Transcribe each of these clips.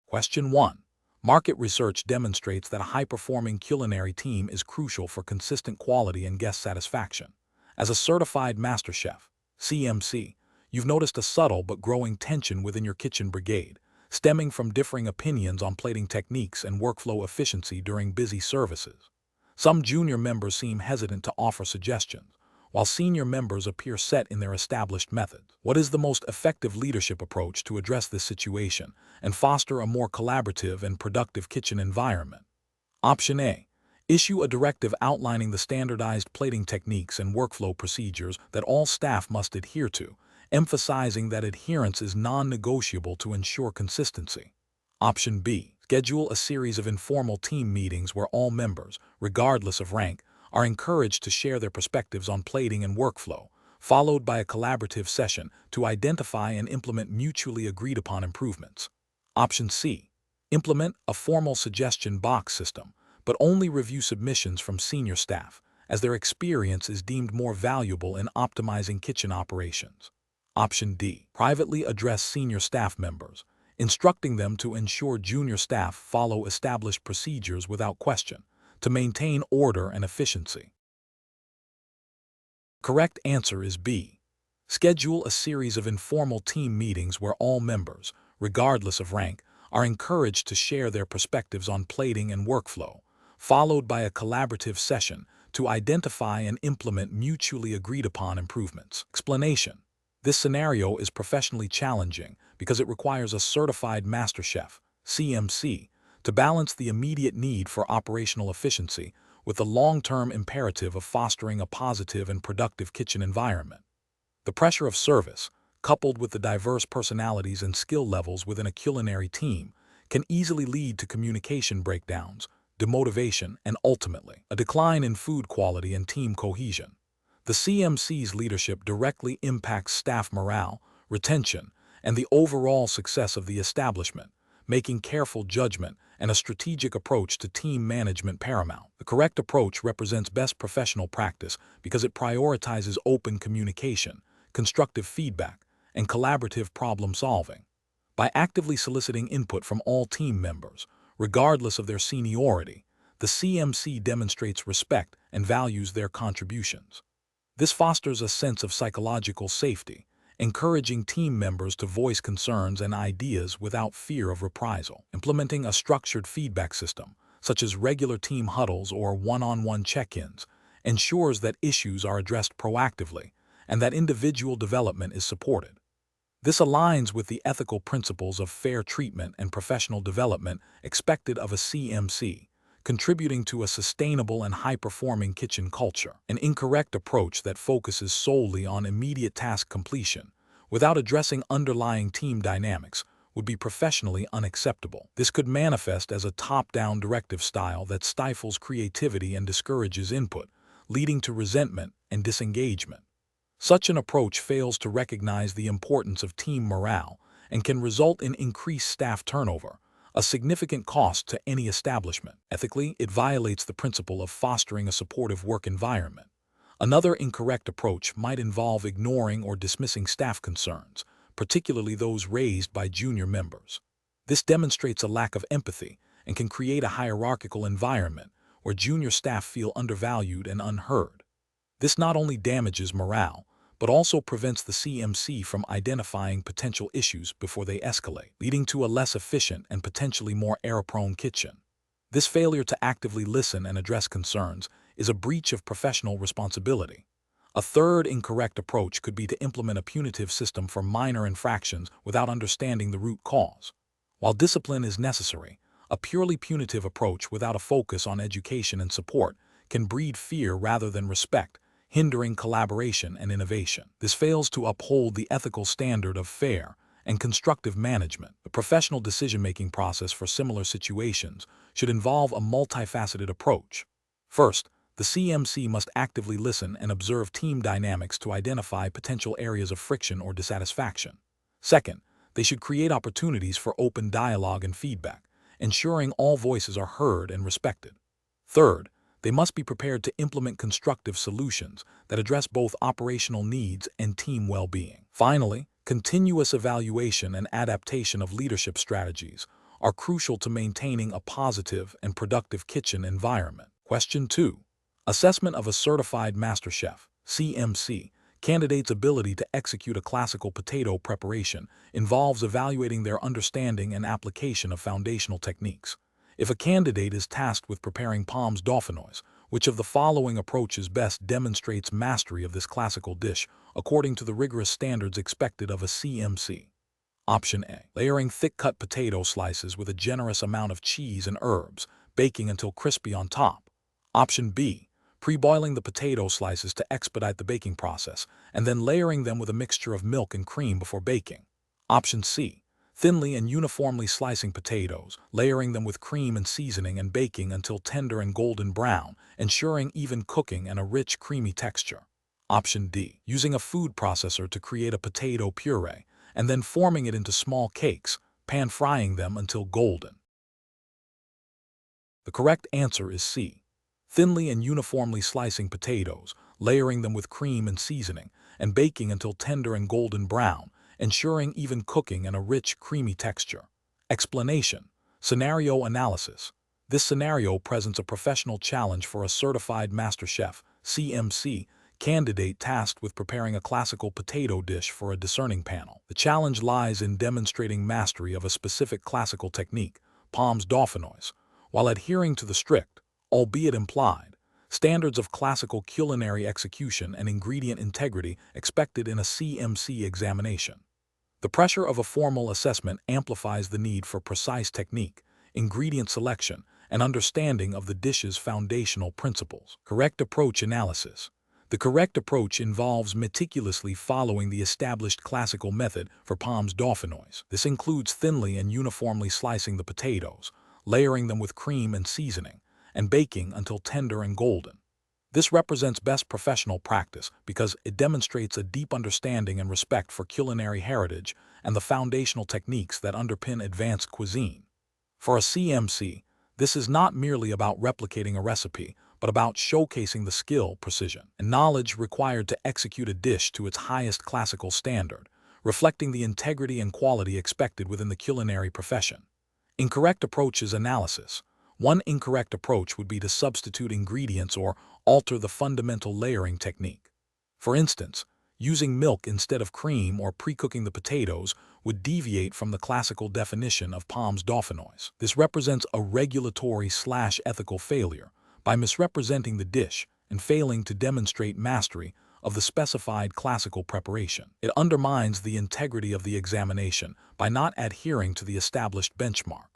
Question 1. Market research demonstrates that a high-performing culinary team is crucial for consistent quality and guest satisfaction. As a certified master chef, CMC, you've noticed a subtle but growing tension within your kitchen brigade, stemming from differing opinions on plating techniques and workflow efficiency during busy services. Some junior members seem hesitant to offer suggestions, while senior members appear set in their established methods. What is the most effective leadership approach to address this situation and foster a more collaborative and productive kitchen environment? Option A. Issue a directive outlining the standardized plating techniques and workflow procedures that all staff must adhere to, emphasizing that adherence is non-negotiable to ensure consistency. Option B. Schedule a series of informal team meetings where all members, regardless of rank, are encouraged to share their perspectives on plating and workflow, followed by a collaborative session to identify and implement mutually agreed-upon improvements. Option C. Implement a formal suggestion box system, but only review submissions from senior staff, as their experience is deemed more valuable in optimizing kitchen operations. Option D. Privately address senior staff members, instructing them to ensure junior staff follow established procedures without question, to maintain order and efficiency. Correct answer is B. Schedule a series of informal team meetings where all members, regardless of rank, are encouraged to share their perspectives on plating and workflow, followed by a collaborative session to identify and implement mutually agreed-upon improvements. Explanation. This scenario is professionally challenging because it requires a certified master chef, CMC, to balance the immediate need for operational efficiency with the long-term imperative of fostering a positive and productive kitchen environment. The pressure of service, coupled with the diverse personalities and skill levels within a culinary team, can easily lead to communication breakdowns, demotivation, and ultimately, a decline in food quality and team cohesion. The CMC's leadership directly impacts staff morale, retention, and the overall success of the establishment, making careful judgment and a strategic approach to team management paramount. The correct approach represents best professional practice because it prioritizes open communication, constructive feedback, and collaborative problem solving. By actively soliciting input from all team members, regardless of their seniority, the CMC demonstrates respect and values their contributions. This fosters a sense of psychological safety, encouraging team members to voice concerns and ideas without fear of reprisal. Implementing a structured feedback system, such as regular team huddles or one-on-one check-ins, ensures that issues are addressed proactively and that individual development is supported. This aligns with the ethical principles of fair treatment and professional development expected of a CMC, contributing to a sustainable and high-performing kitchen culture. An incorrect approach that focuses solely on immediate task completion, without addressing underlying team dynamics, would be professionally unacceptable. This could manifest as a top-down directive style that stifles creativity and discourages input, leading to resentment and disengagement. Such an approach fails to recognize the importance of team morale and can result in increased staff turnover, a significant cost to any establishment. Ethically, it violates the principle of fostering a supportive work environment. Another incorrect approach might involve ignoring or dismissing staff concerns, particularly those raised by junior members. This demonstrates a lack of empathy and can create a hierarchical environment where junior staff feel undervalued and unheard. This not only damages morale, but also prevents the CMC from identifying potential issues before they escalate, leading to a less efficient and potentially more error-prone kitchen. This failure to actively listen and address concerns is a breach of professional responsibility. A third incorrect approach could be to implement a punitive system for minor infractions without understanding the root cause. While discipline is necessary, a purely punitive approach without a focus on education and support can breed fear rather than respect, hindering collaboration and innovation. This fails to uphold the ethical standard of fair and constructive management. The professional decision-making process for similar situations should involve a multifaceted approach. First, the CMC must actively listen and observe team dynamics to identify potential areas of friction or dissatisfaction. Second, they should create opportunities for open dialogue and feedback, ensuring all voices are heard and respected. Third, they must be prepared to implement constructive solutions that address both operational needs and team well-being. Finally, continuous evaluation and adaptation of leadership strategies are crucial to maintaining a positive and productive kitchen environment. Question 2. Assessment of a certified master chef, CMC, candidate's ability to execute a classical potato preparation involves evaluating their understanding and application of foundational techniques. If a candidate is tasked with preparing pommes dauphinoise, which of the following approaches best demonstrates mastery of this classical dish according to the rigorous standards expected of a CMC? Option A. Layering thick-cut potato slices with a generous amount of cheese and herbs, baking until crispy on top. Option B. Pre-boiling the potato slices to expedite the baking process, and then layering them with a mixture of milk and cream before baking. Option C. Thinly and uniformly slicing potatoes, layering them with cream and seasoning and baking until tender and golden brown, ensuring even cooking and a rich, creamy texture. Option D. Using a food processor to create a potato puree, and then forming it into small cakes, pan-frying them until golden. The correct answer is C. Thinly and uniformly slicing potatoes, layering them with cream and seasoning, and baking until tender and golden brown, ensuring even cooking and a rich, creamy texture. Explanation. Scenario analysis. This scenario presents a professional challenge for a certified master chef, CMC, candidate tasked with preparing a classical potato dish for a discerning panel. The challenge lies in demonstrating mastery of a specific classical technique, pommes dauphinoise, while adhering to the strict, albeit implied, standards of classical culinary execution and ingredient integrity expected in a CMC examination. The pressure of a formal assessment amplifies the need for precise technique, ingredient selection, and understanding of the dish's foundational principles. Correct approach analysis. The correct approach involves meticulously following the established classical method for pommes dauphinoise. This includes thinly and uniformly slicing the potatoes, layering them with cream and seasoning, and baking until tender and golden. This represents best professional practice because it demonstrates a deep understanding and respect for culinary heritage and the foundational techniques that underpin advanced cuisine. For a CMC, this is not merely about replicating a recipe, but about showcasing the skill, precision, and knowledge required to execute a dish to its highest classical standard, reflecting the integrity and quality expected within the culinary profession. Incorrect approaches analysis. One incorrect approach would be to substitute ingredients or alter the fundamental layering technique. For instance, using milk instead of cream or pre-cooking the potatoes would deviate from the classical definition of pommes dauphinoise. This represents a regulatory/ethical failure by misrepresenting the dish and failing to demonstrate mastery of the specified classical preparation. It undermines the integrity of the examination by not adhering to the established benchmark.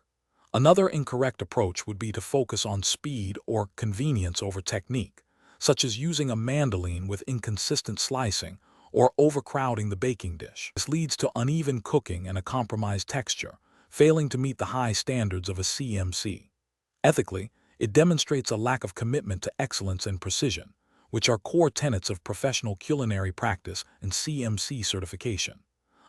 Another incorrect approach would be to focus on speed or convenience over technique, such as using a mandolin with inconsistent slicing or overcrowding the baking dish. This leads to uneven cooking and a compromised texture, failing to meet the high standards of a CMC. Ethically, it demonstrates a lack of commitment to excellence and precision, which are core tenets of professional culinary practice and CMC certification.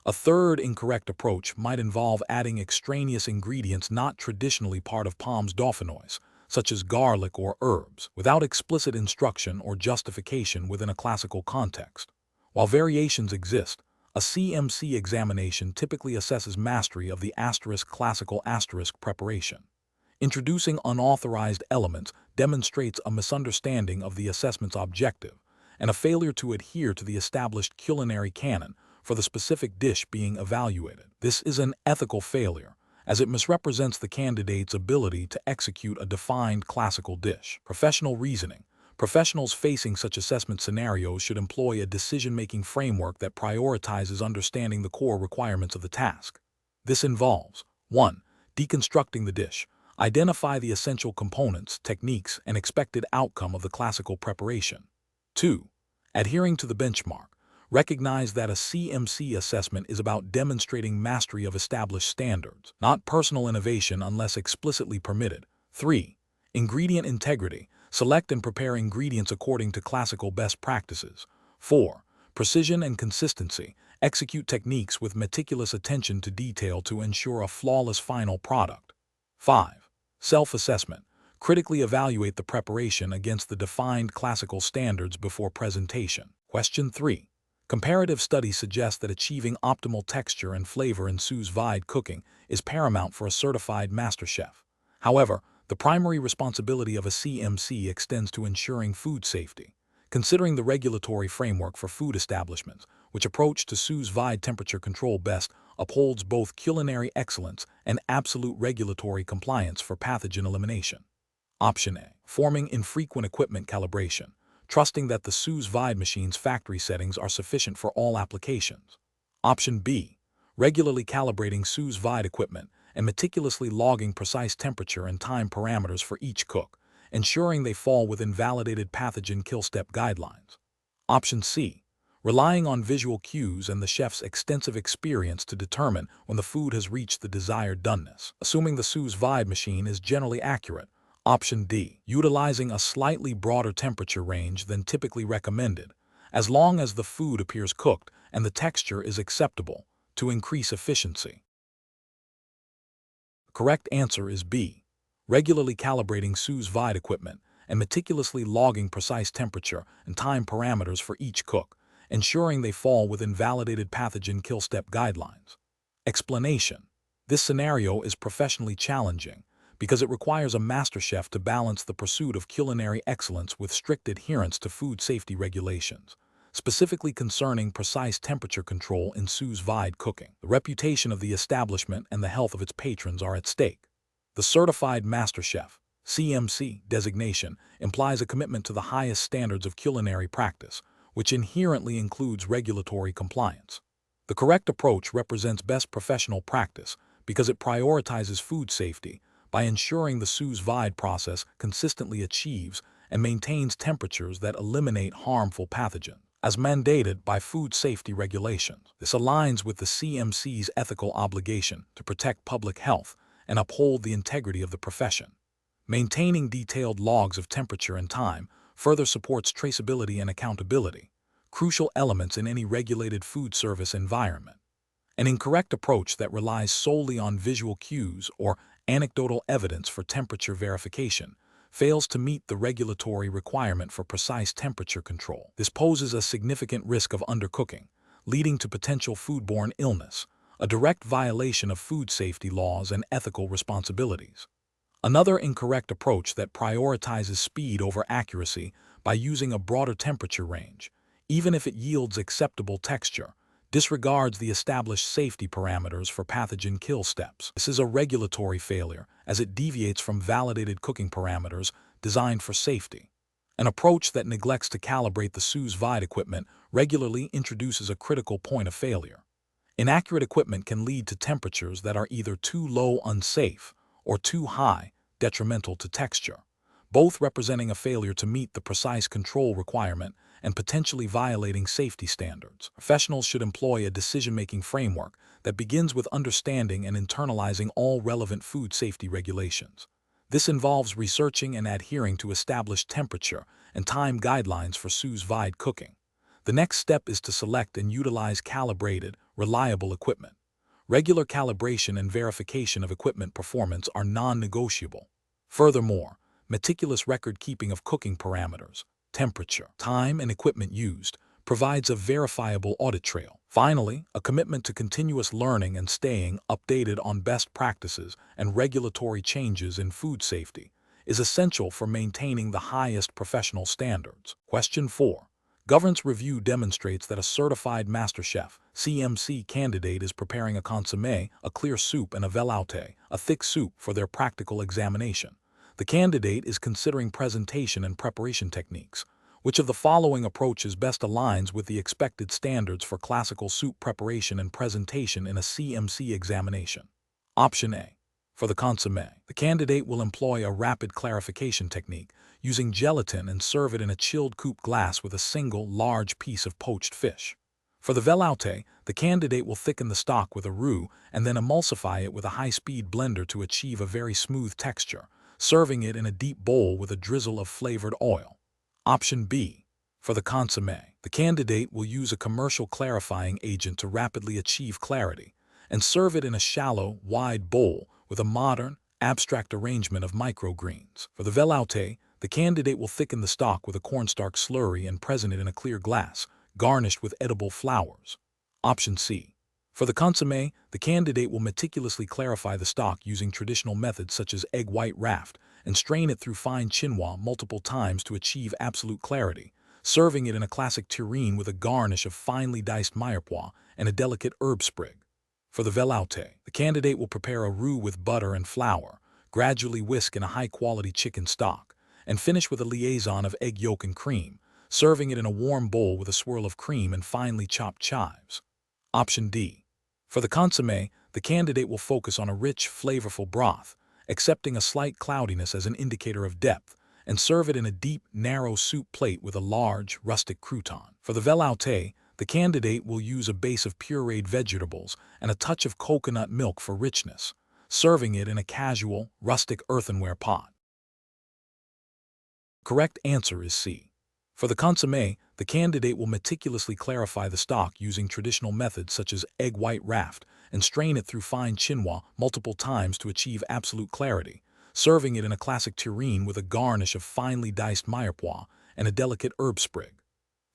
A third incorrect approach might involve adding extraneous ingredients not traditionally part of pommes dauphinoise, such as garlic or herbs, without explicit instruction or justification within a classical context. While variations exist, a CMC examination typically assesses mastery of the classical preparation. Introducing unauthorized elements demonstrates a misunderstanding of the assessment's objective and a failure to adhere to the established culinary canon for the specific dish being evaluated. This is an ethical failure, as it misrepresents the candidate's ability to execute a defined classical dish. Professional reasoning. Professionals facing such assessment scenarios should employ a decision-making framework that prioritizes understanding the core requirements of the task. This involves 1. Deconstructing the dish. Identify the essential components, techniques, and expected outcome of the classical preparation. 2. Adhering to the benchmark. Recognize that a CMC assessment is about demonstrating mastery of established standards, not personal innovation unless explicitly permitted. 3. Ingredient integrity. Select and prepare ingredients according to classical best practices. 4. Precision and consistency. Execute techniques with meticulous attention to detail to ensure a flawless final product. 5. Self-assessment. Critically evaluate the preparation against the defined classical standards before presentation. Question 3. Comparative studies suggest that achieving optimal texture and flavor in sous vide cooking is paramount for a certified master chef. However, the primary responsibility of a CMC extends to ensuring food safety. Considering the regulatory framework for food establishments, which approach to sous vide temperature control best upholds both culinary excellence and absolute regulatory compliance for pathogen elimination. Option A. Forming infrequent equipment calibration, trusting that the sous vide machine's factory settings are sufficient for all applications. Option B. Regularly calibrating sous vide equipment and meticulously logging precise temperature and time parameters for each cook, ensuring they fall within validated pathogen kill step guidelines. Option C. Relying on visual cues and the chef's extensive experience to determine when the food has reached the desired doneness, assuming the sous vide machine is generally accurate. Option D. Utilizing a slightly broader temperature range than typically recommended, as long as the food appears cooked and the texture is acceptable, to increase efficiency. The correct answer is B. Regularly calibrating sous vide equipment and meticulously logging precise temperature and time parameters for each cook, ensuring they fall within validated pathogen kill step guidelines. Explanation: this scenario is professionally challenging because it requires a master chef to balance the pursuit of culinary excellence with strict adherence to food safety regulations, specifically concerning precise temperature control in sous vide cooking. The reputation of the establishment and the health of its patrons are at stake. The Certified Master Chef (CMC) designation implies a commitment to the highest standards of culinary practice, which inherently includes regulatory compliance. The correct approach represents best professional practice because it prioritizes food safety by ensuring the sous vide process consistently achieves and maintains temperatures that eliminate harmful pathogens, as mandated by food safety regulations. This aligns with the CMC's ethical obligation to protect public health and uphold the integrity of the profession. Maintaining detailed logs of temperature and time further supports traceability and accountability, crucial elements in any regulated food service environment. An incorrect approach that relies solely on visual cues or anecdotal evidence for temperature verification fails to meet the regulatory requirement for precise temperature control. This poses a significant risk of undercooking, leading to potential foodborne illness, a direct violation of food safety laws and ethical responsibilities. Another incorrect approach that prioritizes speed over accuracy by using a broader temperature range, even if it yields acceptable texture, disregards the established safety parameters for pathogen kill steps. This is a regulatory failure as it deviates from validated cooking parameters designed for safety. An approach that neglects to calibrate the sous vide equipment regularly introduces a critical point of failure. Inaccurate equipment can lead to temperatures that are either too low unsafe or too high detrimental to texture, both representing a failure to meet the precise control requirement and potentially violating safety standards. Professionals should employ a decision-making framework that begins with understanding and internalizing all relevant food safety regulations. This involves researching and adhering to established temperature and time guidelines for sous vide cooking. The next step is to select and utilize calibrated, reliable equipment. Regular calibration and verification of equipment performance are non-negotiable. Furthermore, meticulous record-keeping of cooking parameters, temperature, time, and equipment used provides a verifiable audit trail. Finally, a commitment to continuous learning and staying updated on best practices and regulatory changes in food safety is essential for maintaining the highest professional standards. Question 4. Governance review demonstrates that a certified master chef (CMC) candidate is preparing a consommé, a clear soup, and a velouté, a thick soup, for their practical examination. The candidate is considering presentation and preparation techniques. Which of the following approaches best aligns with the expected standards for classical soup preparation and presentation in a CMC examination? Option A. For the consommé, the candidate will employ a rapid clarification technique using gelatin and serve it in a chilled coupe glass with a single large piece of poached fish. For the velouté, the candidate will thicken the stock with a roux and then emulsify it with a high-speed blender to achieve a very smooth texture, serving it in a deep bowl with a drizzle of flavored oil. Option B. For the consommé, the candidate will use a commercial clarifying agent to rapidly achieve clarity and serve it in a shallow, wide bowl with a modern, abstract arrangement of microgreens. For the velouté, the candidate will thicken the stock with a cornstarch slurry and present it in a clear glass, garnished with edible flowers. Option C. For the consommé, the candidate will meticulously clarify the stock using traditional methods such as egg white raft and strain it through fine chinois multiple times to achieve absolute clarity, serving it in a classic tureen with a garnish of finely diced mirepoix and a delicate herb sprig. For the velouté, the candidate will prepare a roux with butter and flour, gradually whisk in a high-quality chicken stock, and finish with a liaison of egg yolk and cream, serving it in a warm bowl with a swirl of cream and finely chopped chives. Option D. For the consommé, the candidate will focus on a rich, flavorful broth, accepting a slight cloudiness as an indicator of depth, and serve it in a deep, narrow soup plate with a large, rustic crouton. For the velouté, the candidate will use a base of pureed vegetables and a touch of coconut milk for richness, serving it in a casual, rustic earthenware pot. Correct answer is C. For the consommé, the candidate will meticulously clarify the stock using traditional methods such as egg white raft and strain it through fine chinois multiple times to achieve absolute clarity, serving it in a classic tureen with a garnish of finely diced mirepoix and a delicate herb sprig.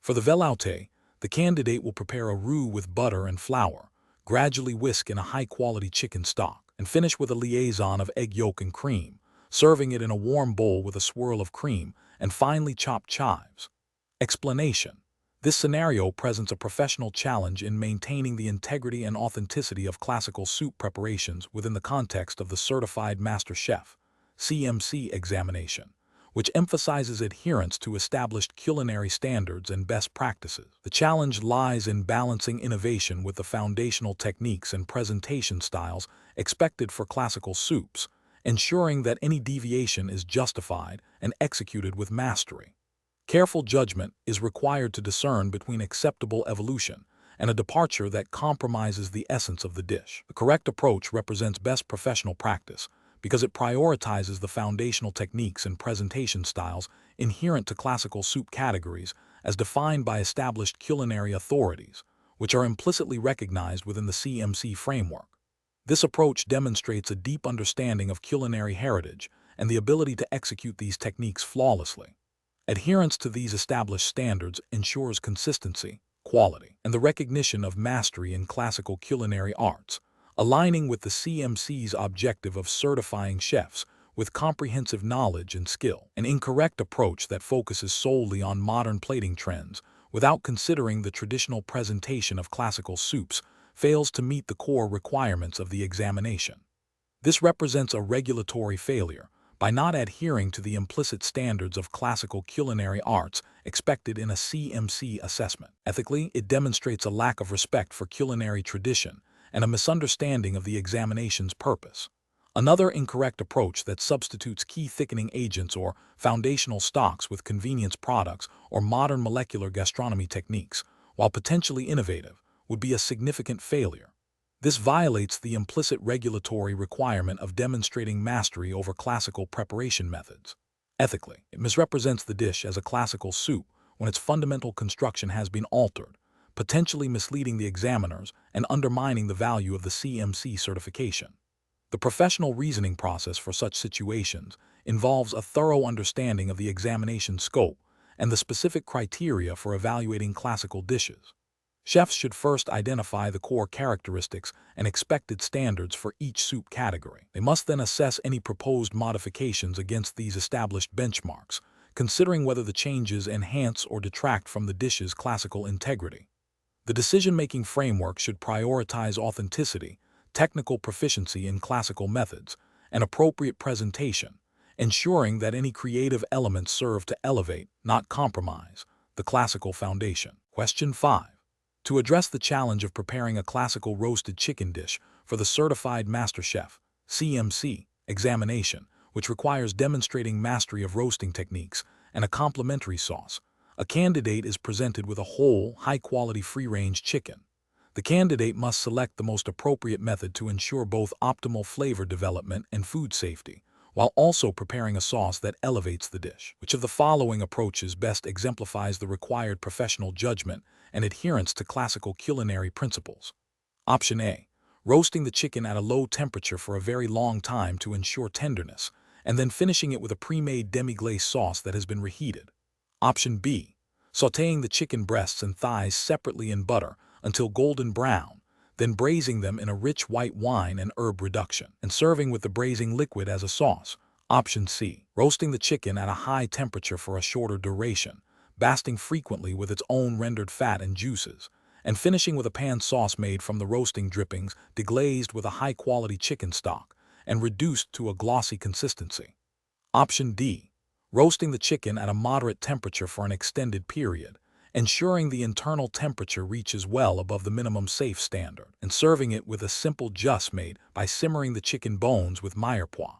For the velouté, the candidate will prepare a roux with butter and flour, gradually whisk in a high-quality chicken stock, and finish with a liaison of egg yolk and cream, serving it in a warm bowl with a swirl of cream and finely chopped chives. Explanation: this scenario presents a professional challenge in maintaining the integrity and authenticity of classical soup preparations within the context of the Certified Master Chef (CMC) examination, which emphasizes adherence to established culinary standards and best practices. The challenge lies in balancing innovation with the foundational techniques and presentation styles expected for classical soups, ensuring that any deviation is justified and executed with mastery. Careful judgment is required to discern between acceptable evolution and a departure that compromises the essence of the dish. The correct approach represents best professional practice because it prioritizes the foundational techniques and presentation styles inherent to classical soup categories as defined by established culinary authorities, which are implicitly recognized within the CMC framework. This approach demonstrates a deep understanding of culinary heritage and the ability to execute these techniques flawlessly. Adherence to these established standards ensures consistency, quality, and the recognition of mastery in classical culinary arts, aligning with the CMC's objective of certifying chefs with comprehensive knowledge and skill. An incorrect approach that focuses solely on modern plating trends without considering the traditional presentation of classical soups fails to meet the core requirements of the examination. This represents a regulatory failure by not adhering to the implicit standards of classical culinary arts expected in a CMC assessment. Ethically, it demonstrates a lack of respect for culinary tradition and a misunderstanding of the examination's purpose. Another incorrect approach that substitutes key thickening agents or foundational stocks with convenience products or modern molecular gastronomy techniques, while potentially innovative, would be a significant failure. This violates the implicit regulatory requirement of demonstrating mastery over classical preparation methods. Ethically, it misrepresents the dish as a classical soup when its fundamental construction has been altered, potentially misleading the examiners and undermining the value of the CMC certification. The professional reasoning process for such situations involves a thorough understanding of the examination scope and the specific criteria for evaluating classical dishes. Chefs should first identify the core characteristics and expected standards for each soup category. They must then assess any proposed modifications against these established benchmarks, considering whether the changes enhance or detract from the dish's classical integrity. The decision-making framework should prioritize authenticity, technical proficiency in classical methods, and appropriate presentation, ensuring that any creative elements serve to elevate, not compromise, the classical foundation. Question 5. To address the challenge of preparing a classical roasted chicken dish for the Certified Master Chef (CMC) examination, which requires demonstrating mastery of roasting techniques and a complementary sauce, a candidate is presented with a whole, high-quality free-range chicken. The candidate must select the most appropriate method to ensure both optimal flavor development and food safety, while also preparing a sauce that elevates the dish. Which of the following approaches best exemplifies the required professional judgment and adherence to classical culinary principles? Option A. Roasting the chicken at a low temperature for a very long time to ensure tenderness, and then finishing it with a pre-made demi-glace sauce that has been reheated. Option B. sautéing the chicken breasts and thighs separately in butter until golden brown, then braising them in a rich white wine and herb reduction, and serving with the braising liquid as a sauce. Option C. Roasting the chicken at a high temperature for a shorter duration, basting frequently with its own rendered fat and juices, and finishing with a pan sauce made from the roasting drippings deglazed with a high-quality chicken stock and reduced to a glossy consistency. Option D. Roasting the chicken at a moderate temperature for an extended period, ensuring the internal temperature reaches well above the minimum safe standard, and serving it with a simple just made by simmering the chicken bones with mirepoix.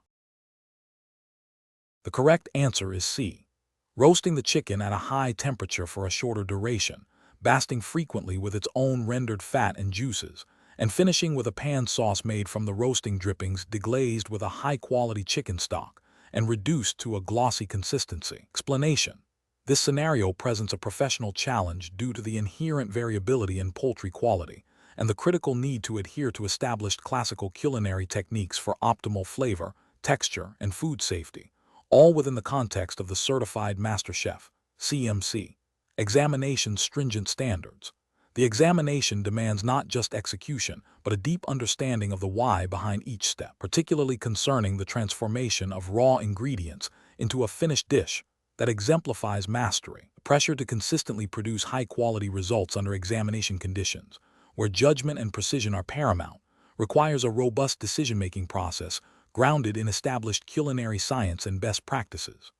The correct answer is C. Roasting the chicken at a high temperature for a shorter duration, basting frequently with its own rendered fat and juices, and finishing with a pan sauce made from the roasting drippings deglazed with a high-quality chicken stock and reduced to a glossy consistency. Explanation: this scenario presents a professional challenge due to the inherent variability in poultry quality and the critical need to adhere to established classical culinary techniques for optimal flavor, texture, and food safety, all within the context of the Certified Master Chef (CMC) examination's stringent standards. The examination demands not just execution, but a deep understanding of the why behind each step, particularly concerning the transformation of raw ingredients into a finished dish that exemplifies mastery. The pressure to consistently produce high-quality results under examination conditions, where judgment and precision are paramount, requires a robust decision-making process grounded in established culinary science and best practices.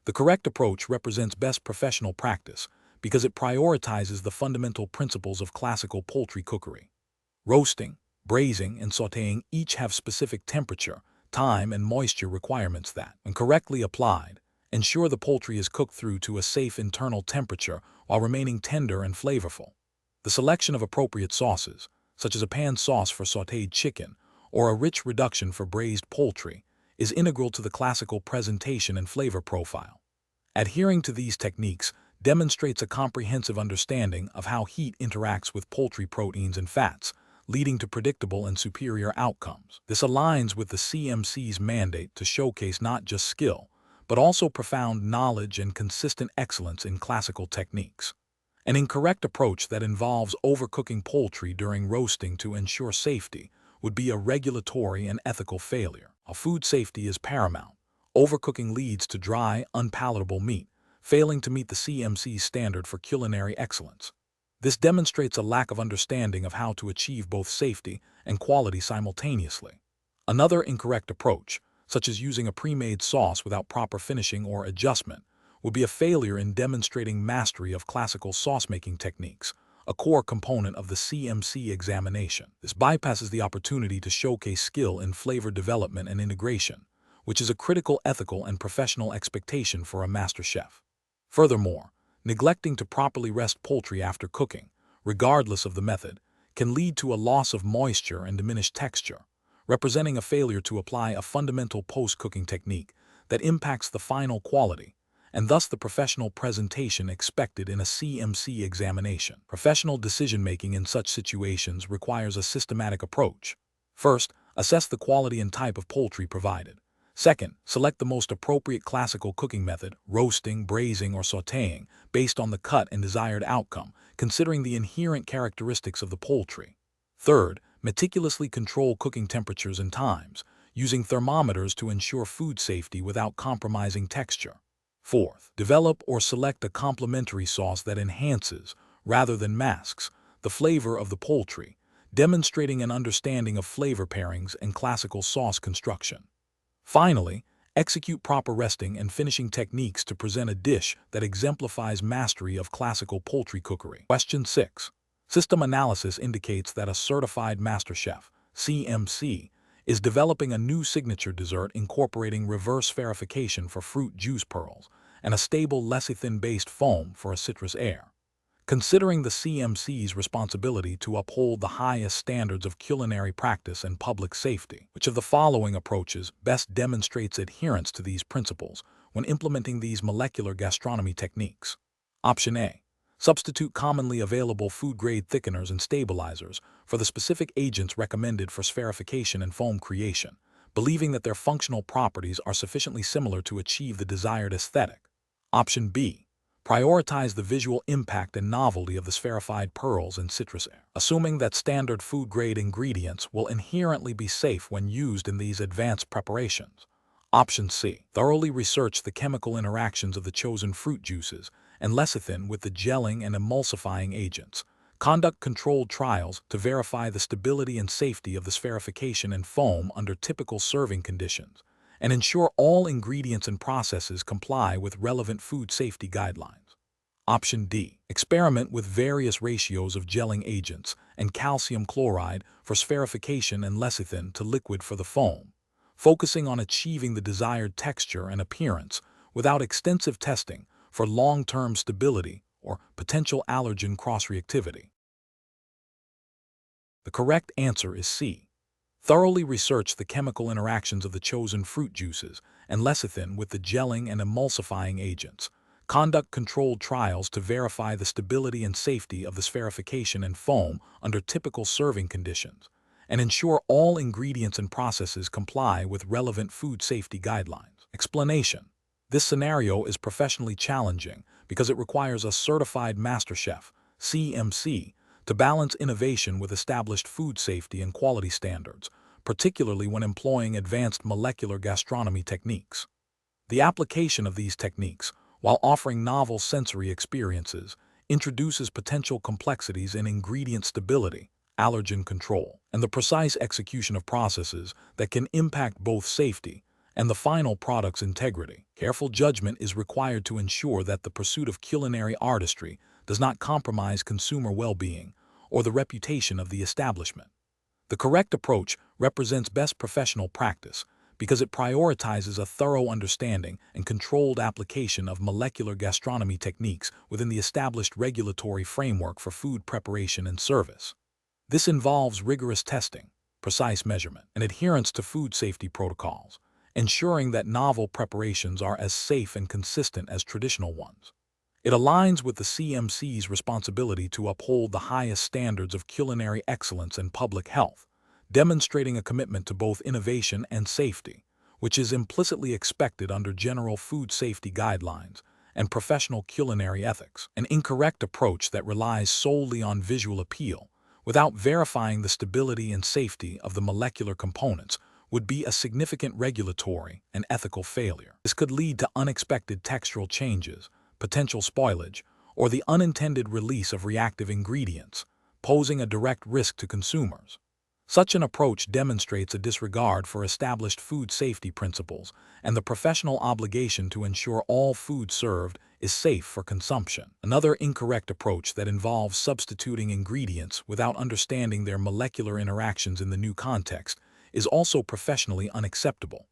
The correct approach represents best professional practice because it prioritizes the fundamental principles of classical poultry cookery. Roasting, braising, and sautéing each have specific temperature, time, and moisture requirements that, when correctly applied, ensure the poultry is cooked through to a safe internal temperature while remaining tender and flavorful. The selection of appropriate sauces, such as a pan sauce for sautéed chicken or a rich reduction for braised poultry, is integral to the classical presentation and flavor profile. Adhering to these techniques demonstrates a comprehensive understanding of how heat interacts with poultry proteins and fats, leading to predictable and superior outcomes. This aligns with the CMC's mandate to showcase not just skill, but also profound knowledge and consistent excellence in classical techniques. An incorrect approach that involves overcooking poultry during roasting to ensure safety would be a regulatory and ethical failure. While food safety is paramount, overcooking leads to dry, unpalatable meat, failing to meet the CMC's standard for culinary excellence. This demonstrates a lack of understanding of how to achieve both safety and quality simultaneously. Another incorrect approach, such as using a pre-made sauce without proper finishing or adjustment, would be a failure in demonstrating mastery of classical sauce-making techniques, a core component of the CMC examination. This bypasses the opportunity to showcase skill in flavor development and integration, which is a critical ethical and professional expectation for a master chef. Furthermore, neglecting to properly rest poultry after cooking, regardless of the method, can lead to a loss of moisture and diminished texture, representing a failure to apply a fundamental post-cooking technique that impacts the final quality, and thus the professional presentation expected in a CMC examination. Professional decision-making in such situations requires a systematic approach. First, assess the quality and type of poultry provided. Second, select the most appropriate classical cooking method, roasting, braising, or sautéing, based on the cut and desired outcome, considering the inherent characteristics of the poultry. Third, meticulously control cooking temperatures and times, using thermometers to ensure food safety without compromising texture. Fourth, develop or select a complementary sauce that enhances, rather than masks, the flavor of the poultry, demonstrating an understanding of flavor pairings and classical sauce construction. Finally, execute proper resting and finishing techniques to present a dish that exemplifies mastery of classical poultry cookery. Question 6. System analysis indicates that a certified master chef, CMC, is developing a new signature dessert incorporating reverse verification for fruit juice pearls and a stable lecithin-based foam for a citrus air. Considering the CMC's responsibility to uphold the highest standards of culinary practice and public safety, which of the following approaches best demonstrates adherence to these principles when implementing these molecular gastronomy techniques? Option A. Substitute commonly available food-grade thickeners and stabilizers for the specific agents recommended for spherification and foam creation, believing that their functional properties are sufficiently similar to achieve the desired aesthetic. Option B. Prioritize the visual impact and novelty of the spherified pearls and citrus air, assuming that standard food-grade ingredients will inherently be safe when used in these advanced preparations. Option C. Thoroughly research the chemical interactions of the chosen fruit juices and lecithin with the gelling and emulsifying agents. Conduct controlled trials to verify the stability and safety of the spherification and foam under typical serving conditions, and ensure all ingredients and processes comply with relevant food safety guidelines. Option D. Experiment with various ratios of gelling agents and calcium chloride for spherification and lecithin to liquid for the foam, focusing on achieving the desired texture and appearance without extensive testing for long-term stability or potential allergen cross-reactivity. The correct answer is C. Thoroughly research the chemical interactions of the chosen fruit juices and lecithin with the gelling and emulsifying agents. Conduct controlled trials to verify the stability and safety of the spherification and foam under typical serving conditions, and ensure all ingredients and processes comply with relevant food safety guidelines. Explanation: this scenario is professionally challenging because it requires a certified master chef, CMC, to balance innovation with established food safety and quality standards, particularly when employing advanced molecular gastronomy techniques. The application of these techniques, while offering novel sensory experiences, introduces potential complexities in ingredient stability, allergen control, and the precise execution of processes that can impact both safety and the final product's integrity. Careful judgment is required to ensure that the pursuit of culinary artistry does not compromise consumer well-being or the reputation of the establishment. The correct approach represents best professional practice because it prioritizes a thorough understanding and controlled application of molecular gastronomy techniques within the established regulatory framework for food preparation and service. This involves rigorous testing, precise measurement, and adherence to food safety protocols, ensuring that novel preparations are as safe and consistent as traditional ones. It aligns with the CMC's responsibility to uphold the highest standards of culinary excellence and public health, demonstrating a commitment to both innovation and safety, which is implicitly expected under general food safety guidelines and professional culinary ethics. An incorrect approach that relies solely on visual appeal without verifying the stability and safety of the molecular components would be a significant regulatory and ethical failure. This could lead to unexpected textural changes, potential spoilage, or the unintended release of reactive ingredients, posing a direct risk to consumers. Such an approach demonstrates a disregard for established food safety principles and the professional obligation to ensure all food served is safe for consumption. Another incorrect approach that involves substituting ingredients without understanding their molecular interactions in the new context is also professionally unacceptable.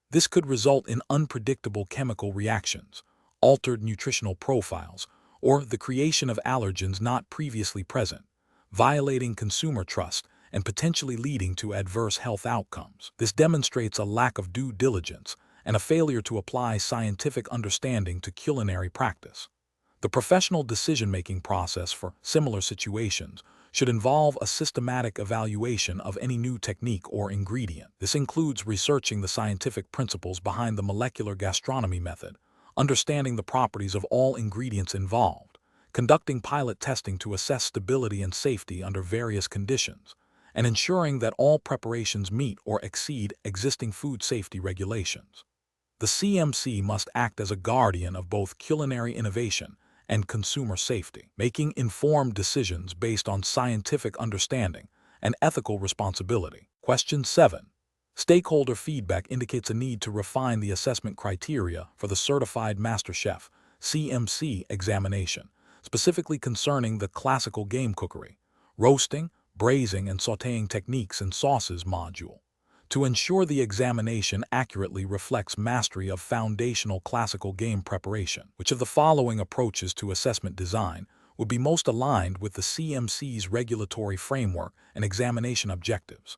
This could result in unpredictable chemical reactions, altered nutritional profiles, or the creation of allergens not previously present, violating consumer trust and potentially leading to adverse health outcomes. This demonstrates a lack of due diligence and a failure to apply scientific understanding to culinary practice. The professional decision-making process for similar situations should involve a systematic evaluation of any new technique or ingredient. This includes researching the scientific principles behind the molecular gastronomy method, understanding the properties of all ingredients involved, conducting pilot testing to assess stability and safety under various conditions, and ensuring that all preparations meet or exceed existing food safety regulations. The CMC must act as a guardian of both culinary innovation and consumer safety, making informed decisions based on scientific understanding and ethical responsibility. Question 7. Stakeholder feedback indicates a need to refine the assessment criteria for the Certified Master Chef (CMC) examination, specifically concerning the classical game cookery, roasting, braising, and sautéing techniques and sauces module, to ensure the examination accurately reflects mastery of foundational classical game preparation. Which of the following approaches to assessment design would be most aligned with the CMC's regulatory framework and examination objectives?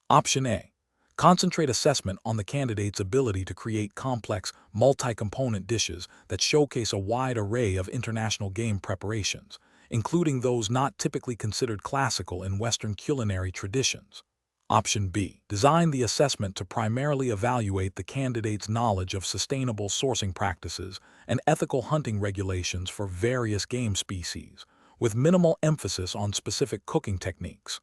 Option A. Concentrate assessment on the candidate's ability to create complex, multi-component dishes that showcase a wide array of international game preparations, including those not typically considered classical in Western culinary traditions. Option B. Design the assessment to primarily evaluate the candidate's knowledge of sustainable sourcing practices and ethical hunting regulations for various game species, with minimal emphasis on specific cooking techniques.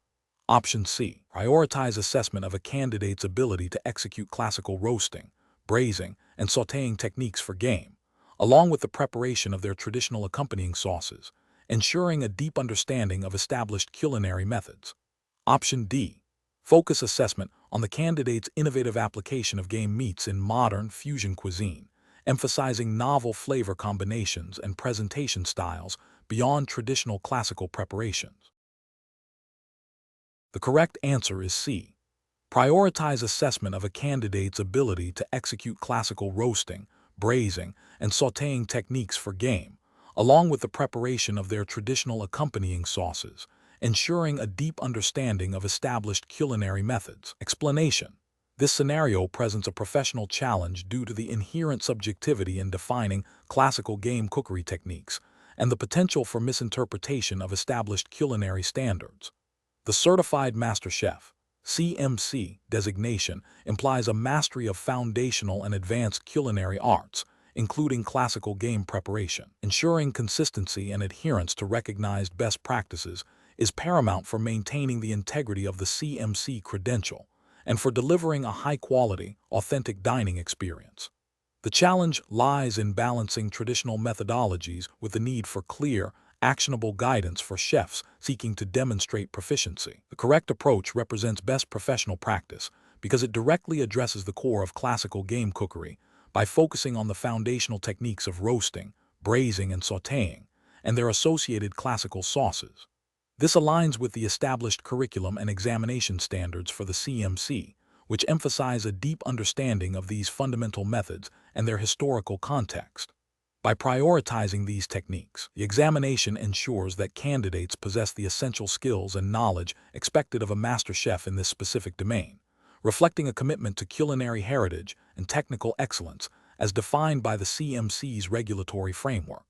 Option C. Prioritize assessment of a candidate's ability to execute classical roasting, braising, and sautéing techniques for game, along with the preparation of their traditional accompanying sauces, ensuring a deep understanding of established culinary methods. Option D. Focus assessment on the candidate's innovative application of game meats in modern fusion cuisine, emphasizing novel flavor combinations and presentation styles beyond traditional classical preparations. The correct answer is C. Prioritize assessment of a candidate's ability to execute classical roasting, braising, and sautéing techniques for game, along with the preparation of their traditional accompanying sauces, ensuring a deep understanding of established culinary methods. Explanation: this scenario presents a professional challenge due to the inherent subjectivity in defining classical game cookery techniques and the potential for misinterpretation of established culinary standards. The Certified Master Chef (CMC) designation implies a mastery of foundational and advanced culinary arts, including classical game preparation. Ensuring consistency and adherence to recognized best practices is paramount for maintaining the integrity of the CMC credential and for delivering a high-quality, authentic dining experience. The challenge lies in balancing traditional methodologies with the need for clear, actionable guidance for chefs seeking to demonstrate proficiency. The correct approach represents best professional practice because it directly addresses the core of classical game cookery by focusing on the foundational techniques of roasting, braising, and sautéing, and their associated classical sauces. This aligns with the established curriculum and examination standards for the CMC, which emphasize a deep understanding of these fundamental methods and their historical context. By prioritizing these techniques, the examination ensures that candidates possess the essential skills and knowledge expected of a master chef in this specific domain, reflecting a commitment to culinary heritage and technical excellence as defined by the CMC's regulatory framework.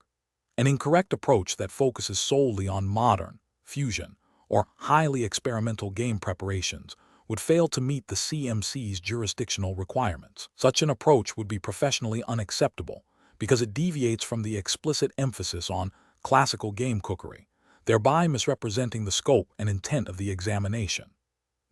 An incorrect approach that focuses solely on modern, fusion, or highly experimental game preparations would fail to meet the CMC's jurisdictional requirements. Such an approach would be professionally unacceptable because it deviates from the explicit emphasis on classical game cookery, thereby misrepresenting the scope and intent of the examination.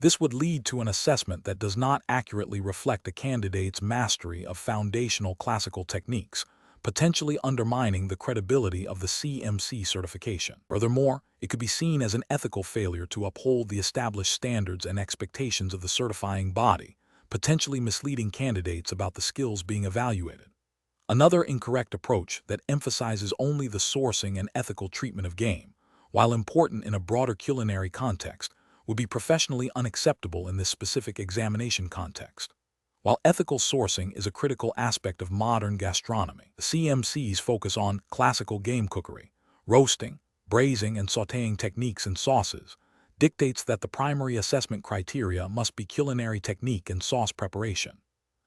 This would lead to an assessment that does not accurately reflect a candidate's mastery of foundational classical techniques, potentially undermining the credibility of the CMC certification. Furthermore, it could be seen as an ethical failure to uphold the established standards and expectations of the certifying body, potentially misleading candidates about the skills being evaluated. Another incorrect approach that emphasizes only the sourcing and ethical treatment of game, while important in a broader culinary context, would be professionally unacceptable in this specific examination context. While ethical sourcing is a critical aspect of modern gastronomy, the CMC's focus on classical game cookery, roasting, braising, and sautéing techniques and sauces dictates that the primary assessment criteria must be culinary technique and sauce preparation.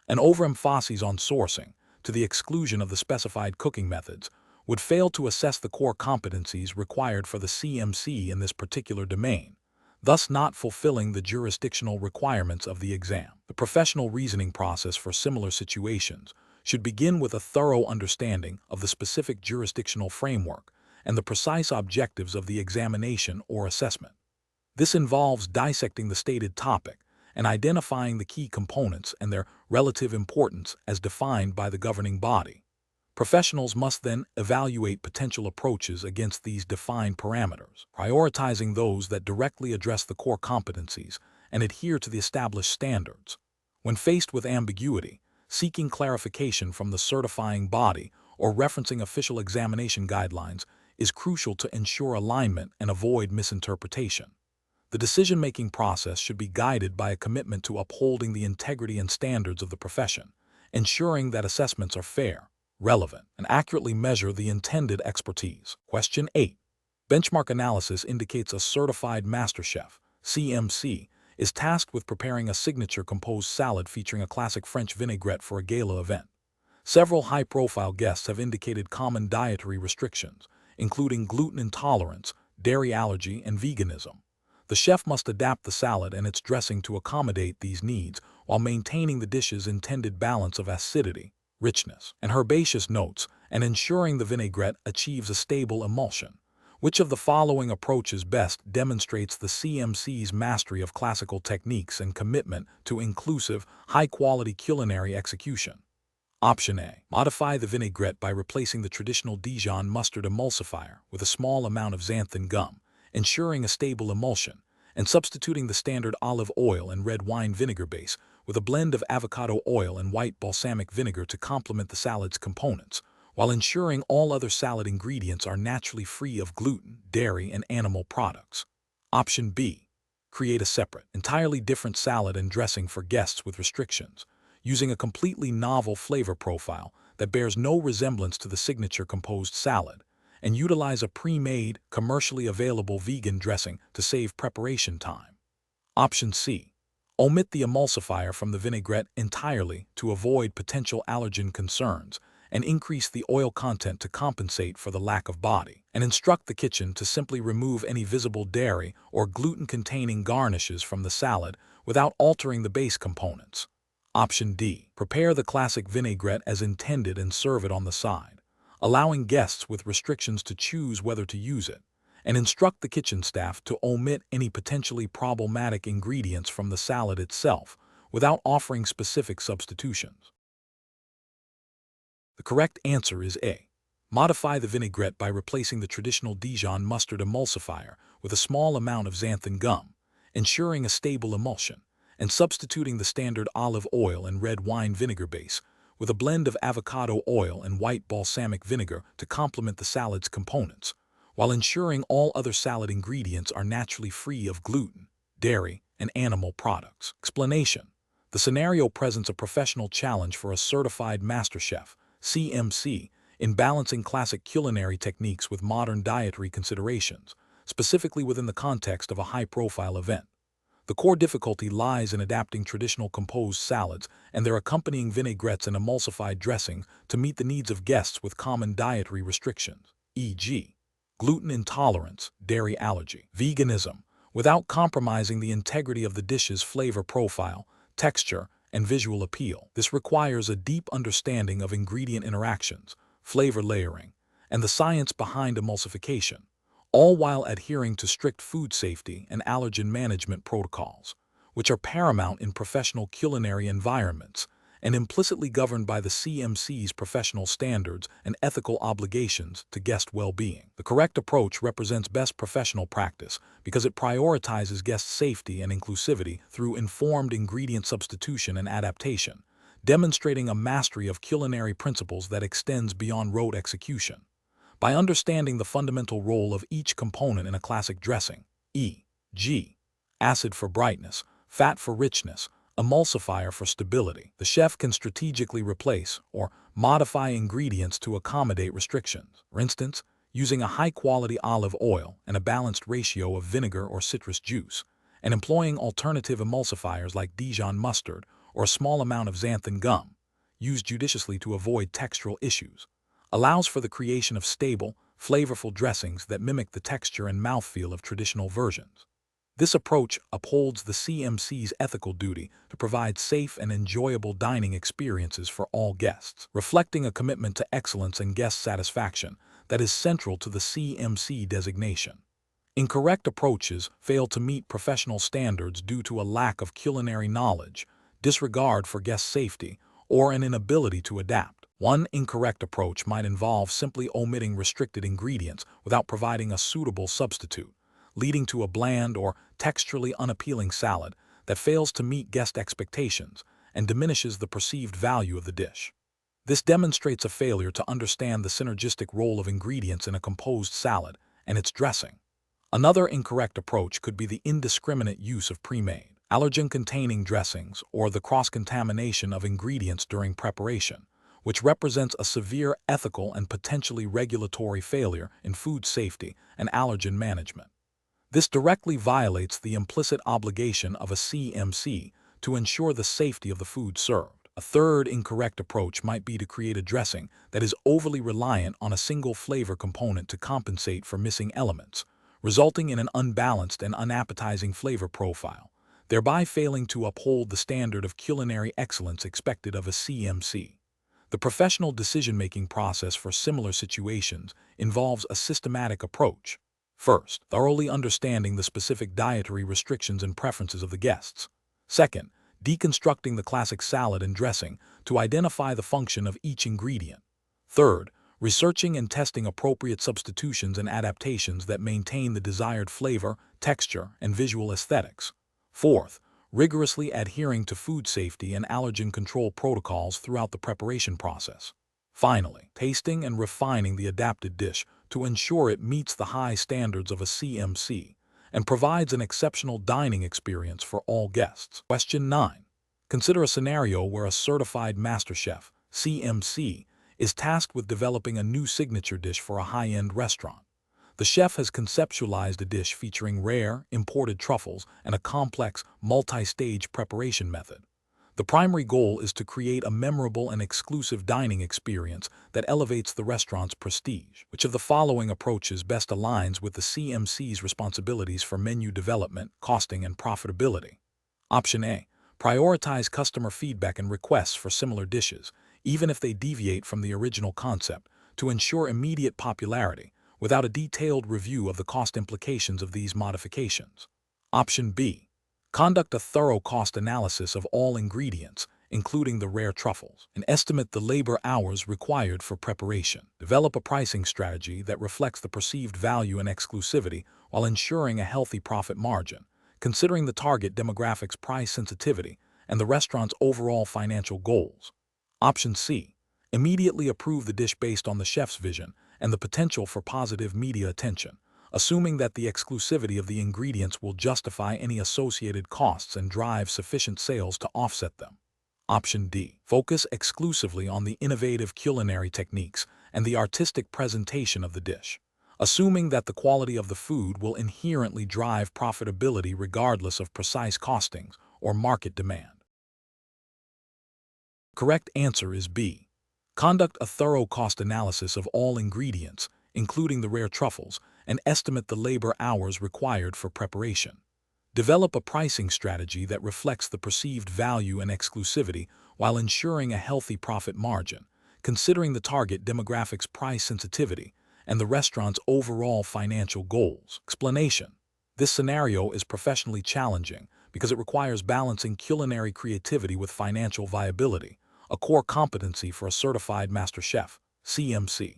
An overemphasis on sourcing, to the exclusion of the specified cooking methods, would fail to assess the core competencies required for the CMC in this particular domain, thus not fulfilling the jurisdictional requirements of the exam. The professional reasoning process for similar situations should begin with a thorough understanding of the specific jurisdictional framework and the precise objectives of the examination or assessment. This involves dissecting the stated topic and identifying the key components and their relative importance as defined by the governing body. Professionals must then evaluate potential approaches against these defined parameters, prioritizing those that directly address the core competencies and adhere to the established standards. When faced with ambiguity, seeking clarification from the certifying body or referencing official examination guidelines is crucial to ensure alignment and avoid misinterpretation. The decision-making process should be guided by a commitment to upholding the integrity and standards of the profession, ensuring that assessments are fair, relevant, and accurately measure the intended expertise. Question 8. Benchmark analysis indicates a certified master chef, CMC, is tasked with preparing a signature composed salad featuring a classic French vinaigrette for a gala event. Several high-profile guests have indicated common dietary restrictions, including gluten intolerance, dairy allergy, and veganism. The chef must adapt the salad and its dressing to accommodate these needs while maintaining the dish's intended balance of acidity, richness, and herbaceous notes, and ensuring the vinaigrette achieves a stable emulsion. Which of the following approaches best demonstrates the CMC's mastery of classical techniques and commitment to inclusive, high-quality culinary execution? Option A. Modify the vinaigrette by replacing the traditional Dijon mustard emulsifier with a small amount of xanthan gum, ensuring a stable emulsion, and substituting the standard olive oil and red wine vinegar base with a blend of avocado oil and white balsamic vinegar to complement the salad's components, while ensuring all other salad ingredients are naturally free of gluten, dairy, and animal products. Option B. Create a separate, entirely different salad and dressing for guests with restrictions, using a completely novel flavor profile that bears no resemblance to the signature composed salad, and utilize a pre-made, commercially available vegan dressing to save preparation time. Option C. Omit the emulsifier from the vinaigrette entirely to avoid potential allergen concerns, and increase the oil content to compensate for the lack of body, and instruct the kitchen to simply remove any visible dairy or gluten-containing garnishes from the salad without altering the base components. Option D. Prepare the classic vinaigrette as intended and serve it on the side, allowing guests with restrictions to choose whether to use it, and instruct the kitchen staff to omit any potentially problematic ingredients from the salad itself without offering specific substitutions. The correct answer is A. Modify the vinaigrette by replacing the traditional Dijon mustard emulsifier with a small amount of xanthan gum, ensuring a stable emulsion, and substituting the standard olive oil and red wine vinegar base with a blend of avocado oil and white balsamic vinegar to complement the salad's components, while ensuring all other salad ingredients are naturally free of gluten, dairy, and animal products. Explanation: the scenario presents a professional challenge for a certified master chef, CMC, in balancing classic culinary techniques with modern dietary considerations, specifically within the context of a high-profile event. The core difficulty lies in adapting traditional composed salads and their accompanying vinaigrettes and emulsified dressings to meet the needs of guests with common dietary restrictions, e.g., gluten intolerance, dairy allergy, veganism, without compromising the integrity of the dish's flavor profile, texture, and visual appeal. This requires a deep understanding of ingredient interactions, flavor layering, and the science behind emulsification, all while adhering to strict food safety and allergen management protocols, which are paramount in professional culinary environments and implicitly governed by the CMC's professional standards and ethical obligations to guest well-being. The correct approach represents best professional practice because it prioritizes guest safety and inclusivity through informed ingredient substitution and adaptation, demonstrating a mastery of culinary principles that extends beyond rote execution. By understanding the fundamental role of each component in a classic dressing, e.g., acid for brightness, fat for richness, emulsifier for stability, the chef can strategically replace or modify ingredients to accommodate restrictions. For instance, using a high-quality olive oil and a balanced ratio of vinegar or citrus juice, and employing alternative emulsifiers like Dijon mustard or a small amount of xanthan gum, used judiciously to avoid textural issues, allows for the creation of stable, flavorful dressings that mimic the texture and mouthfeel of traditional versions. This approach upholds the CMC's ethical duty to provide safe and enjoyable dining experiences for all guests, reflecting a commitment to excellence and guest satisfaction that is central to the CMC designation. Incorrect approaches fail to meet professional standards due to a lack of culinary knowledge, disregard for guest safety, or an inability to adapt. One incorrect approach might involve simply omitting restricted ingredients without providing a suitable substitute, leading to a bland or texturally unappealing salad that fails to meet guest expectations and diminishes the perceived value of the dish. This demonstrates a failure to understand the synergistic role of ingredients in a composed salad and its dressing. Another incorrect approach could be the indiscriminate use of pre-made, allergen-containing dressings or the cross-contamination of ingredients during preparation, which represents a severe ethical and potentially regulatory failure in food safety and allergen management. This directly violates the implicit obligation of a CMC to ensure the safety of the food served. A third incorrect approach might be to create a dressing that is overly reliant on a single flavor component to compensate for missing elements, resulting in an unbalanced and unappetizing flavor profile, thereby failing to uphold the standard of culinary excellence expected of a CMC. The professional decision-making process for similar situations involves a systematic approach. First, thoroughly understanding the specific dietary restrictions and preferences of the guests. Second, deconstructing the classic salad and dressing to identify the function of each ingredient. Third, researching and testing appropriate substitutions and adaptations that maintain the desired flavor, texture, and visual aesthetics. Fourth, rigorously adhering to food safety and allergen control protocols throughout the preparation process. Finally, tasting and refining the adapted dish to ensure it meets the high standards of a CMC and provides an exceptional dining experience for all guests. Question 9. Consider a scenario where a certified master chef, CMC, is tasked with developing a new signature dish for a high-end restaurant. The chef has conceptualized a dish featuring rare, imported truffles and a complex, multi-stage preparation method. The primary goal is to create a memorable and exclusive dining experience that elevates the restaurant's prestige. Which of the following approaches best aligns with the CMC's responsibilities for menu development, costing, and profitability? Option A. Prioritize customer feedback and requests for similar dishes, even if they deviate from the original concept, to ensure immediate popularity, without a detailed review of the cost implications of these modifications. Option B. Conduct a thorough cost analysis of all ingredients, including the rare truffles, and estimate the labor hours required for preparation. Develop a pricing strategy that reflects the perceived value and exclusivity while ensuring a healthy profit margin, considering the target demographic's price sensitivity and the restaurant's overall financial goals. Option C. Immediately approve the dish based on the chef's vision and the potential for positive media attention, assuming that the exclusivity of the ingredients will justify any associated costs and drive sufficient sales to offset them. Option D. Focus exclusively on the innovative culinary techniques and the artistic presentation of the dish, assuming that the quality of the food will inherently drive profitability regardless of precise costings or market demand. Correct answer is B. Conduct a thorough cost analysis of all ingredients, including the rare truffles, and estimate the labor hours required for preparation. Develop a pricing strategy that reflects the perceived value and exclusivity while ensuring a healthy profit margin, considering the target demographic's price sensitivity and the restaurant's overall financial goals. Explanation: this scenario is professionally challenging because it requires balancing culinary creativity with financial viability, a core competency for a certified master chef, CMC.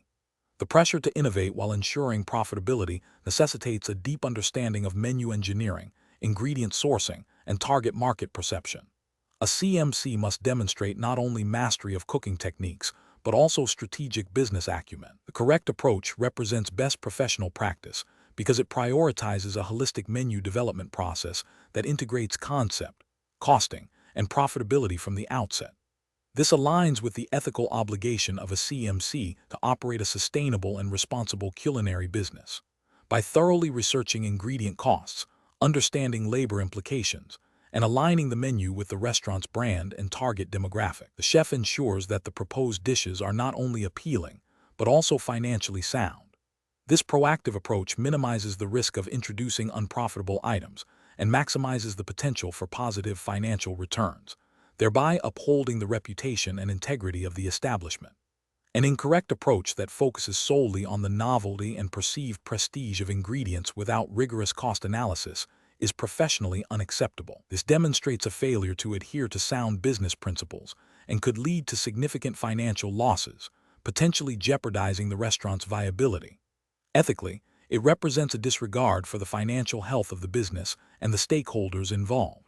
The pressure to innovate while ensuring profitability necessitates a deep understanding of menu engineering, ingredient sourcing, and target market perception. A CMC must demonstrate not only mastery of cooking techniques, but also strategic business acumen. The correct approach represents best professional practice because it prioritizes a holistic menu development process that integrates concept, costing, and profitability from the outset. This aligns with the ethical obligation of a CMC to operate a sustainable and responsible culinary business. By thoroughly researching ingredient costs, understanding labor implications, and aligning the menu with the restaurant's brand and target demographic, the chef ensures that the proposed dishes are not only appealing, but also financially sound. This proactive approach minimizes the risk of introducing unprofitable items and maximizes the potential for positive financial returns, thereby upholding the reputation and integrity of the establishment. An incorrect approach that focuses solely on the novelty and perceived prestige of ingredients without rigorous cost analysis is professionally unacceptable. This demonstrates a failure to adhere to sound business principles and could lead to significant financial losses, potentially jeopardizing the restaurant's viability. Ethically, it represents a disregard for the financial health of the business and the stakeholders involved.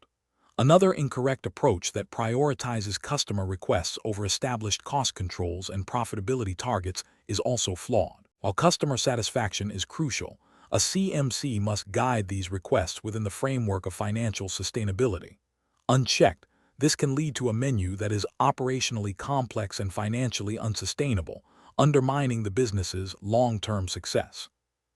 Another incorrect approach that prioritizes customer requests over established cost controls and profitability targets is also flawed. While customer satisfaction is crucial, a CMC must guide these requests within the framework of financial sustainability. Unchecked, this can lead to a menu that is operationally complex and financially unsustainable, undermining the business's long-term success.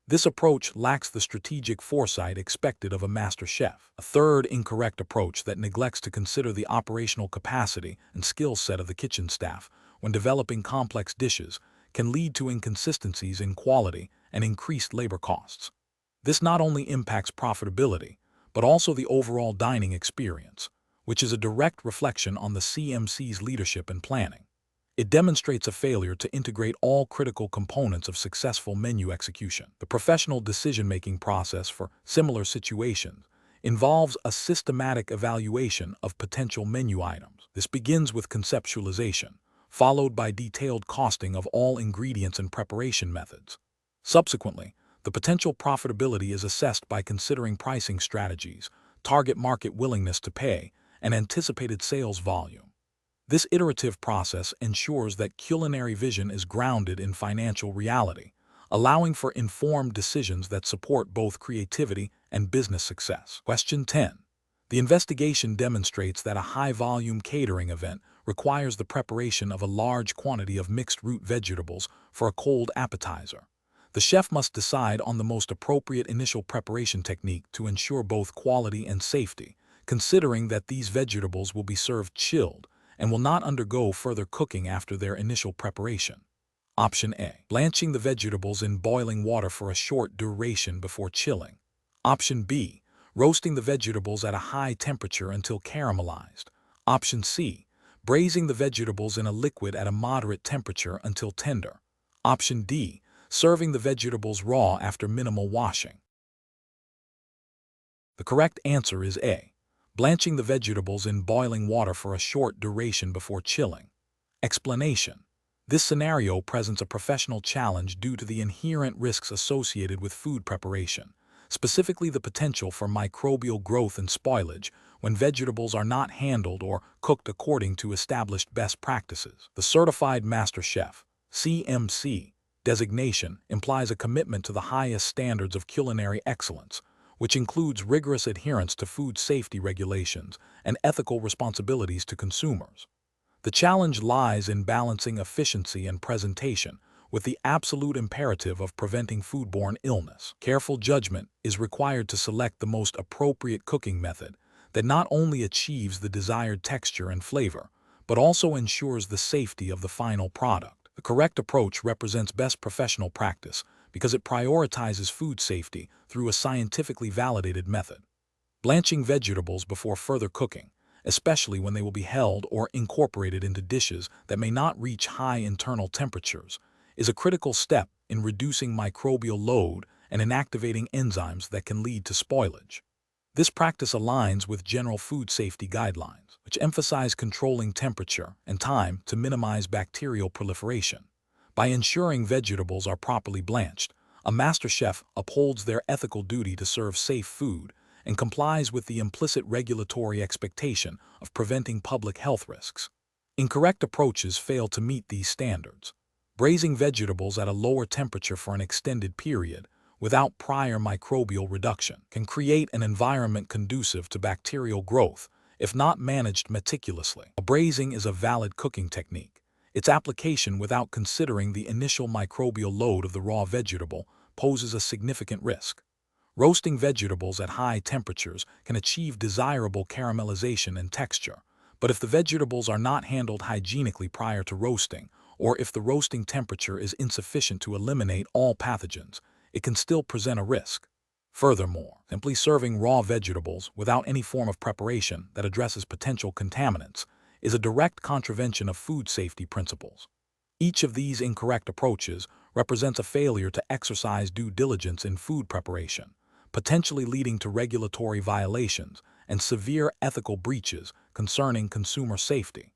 This approach lacks the strategic foresight expected of a master chef. A third incorrect approach that neglects to consider the operational capacity and skill set of the kitchen staff when developing complex dishes can lead to inconsistencies in quality and increased labor costs. This not only impacts profitability, but also the overall dining experience, which is a direct reflection on the CMC's leadership and planning. It demonstrates a failure to integrate all critical components of successful menu execution. The professional decision-making process for similar situations involves a systematic evaluation of potential menu items. This begins with conceptualization, followed by detailed costing of all ingredients and preparation methods. Subsequently, the potential profitability is assessed by considering pricing strategies, target market willingness to pay, and anticipated sales volume. This iterative process ensures that culinary vision is grounded in financial reality, allowing for informed decisions that support both creativity and business success. Question 10. The investigation demonstrates that a high-volume catering event requires the preparation of a large quantity of mixed root vegetables for a cold appetizer. The chef must decide on the most appropriate initial preparation technique to ensure both quality and safety, considering that these vegetables will be served chilled and will not undergo further cooking after their initial preparation. Option A. Blanching the vegetables in boiling water for a short duration before chilling. Option B. Roasting the vegetables at a high temperature until caramelized. Option C. Braising the vegetables in a liquid at a moderate temperature until tender. Option D. Serving the vegetables raw after minimal washing. The correct answer is A. Blanching the vegetables in boiling water for a short duration before chilling. Explanation. This scenario presents a professional challenge due to the inherent risks associated with food preparation, specifically the potential for microbial growth and spoilage when vegetables are not handled or cooked according to established best practices. The Certified Master Chef, CMC, designation implies a commitment to the highest standards of culinary excellence, which includes rigorous adherence to food safety regulations and ethical responsibilities to consumers. The challenge lies in balancing efficiency and presentation with the absolute imperative of preventing foodborne illness. Careful judgment is required to select the most appropriate cooking method that not only achieves the desired texture and flavor, but also ensures the safety of the final product. The correct approach represents best professional practice because it prioritizes food safety through a scientifically validated method. Blanching vegetables before further cooking, especially when they will be held or incorporated into dishes that may not reach high internal temperatures, is a critical step in reducing microbial load and inactivating enzymes that can lead to spoilage. This practice aligns with general food safety guidelines, which emphasize controlling temperature and time to minimize bacterial proliferation. By ensuring vegetables are properly blanched, a master chef upholds their ethical duty to serve safe food and complies with the implicit regulatory expectation of preventing public health risks. Incorrect approaches fail to meet these standards. Braising vegetables at a lower temperature for an extended period, without prior microbial reduction, can create an environment conducive to bacterial growth if not managed meticulously. Braising is a valid cooking technique. Its application without considering the initial microbial load of the raw vegetable poses a significant risk. Roasting vegetables at high temperatures can achieve desirable caramelization and texture, but if the vegetables are not handled hygienically prior to roasting, or if the roasting temperature is insufficient to eliminate all pathogens, it can still present a risk. Furthermore, simply serving raw vegetables without any form of preparation that addresses potential contaminants is a direct contravention of food safety principles. Each of these incorrect approaches represents a failure to exercise due diligence in food preparation, potentially leading to regulatory violations and severe ethical breaches concerning consumer safety.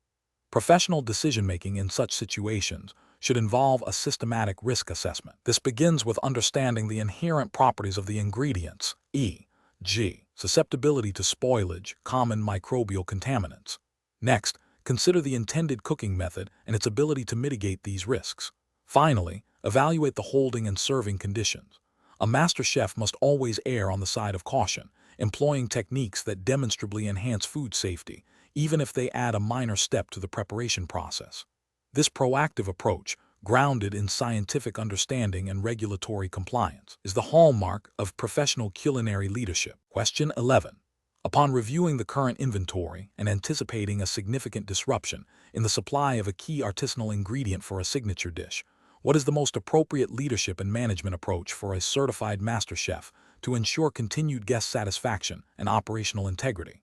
Professional decision-making in such situations should involve a systematic risk assessment. This begins with understanding the inherent properties of the ingredients, e.g., susceptibility to spoilage, common microbial contaminants. Next, consider the intended cooking method and its ability to mitigate these risks. Finally, evaluate the holding and serving conditions. A master chef must always err on the side of caution, employing techniques that demonstrably enhance food safety, even if they add a minor step to the preparation process. This proactive approach, grounded in scientific understanding and regulatory compliance, is the hallmark of professional culinary leadership. Question 11. Upon reviewing the current inventory and anticipating a significant disruption in the supply of a key artisanal ingredient for a signature dish, what is the most appropriate leadership and management approach for a certified master chef to ensure continued guest satisfaction and operational integrity.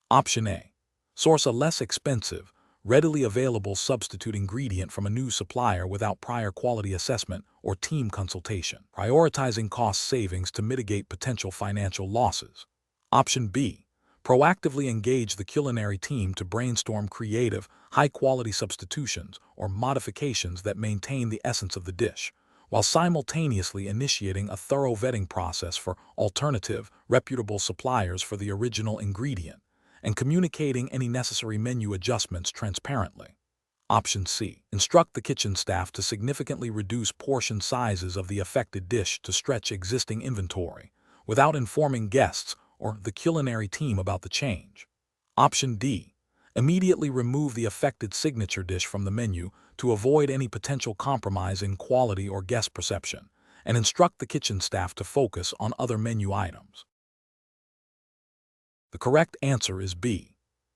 Option A. Source a less expensive, readily available substitute ingredient from a new supplier without prior quality assessment or team consultation, prioritizing cost savings to mitigate potential financial losses. Option B. Proactively engage the culinary team to brainstorm creative, high-quality substitutions or modifications that maintain the essence of the dish, while simultaneously initiating a thorough vetting process for alternative, reputable suppliers for the original ingredient, and communicating any necessary menu adjustments transparently. Option C. Instruct the kitchen staff to significantly reduce portion sizes of the affected dish to stretch existing inventory, without informing guests or the culinary team about the change. Option D. Immediately remove the affected signature dish from the menu to avoid any potential compromise in quality or guest perception, and instruct the kitchen staff to focus on other menu items. The correct answer is B.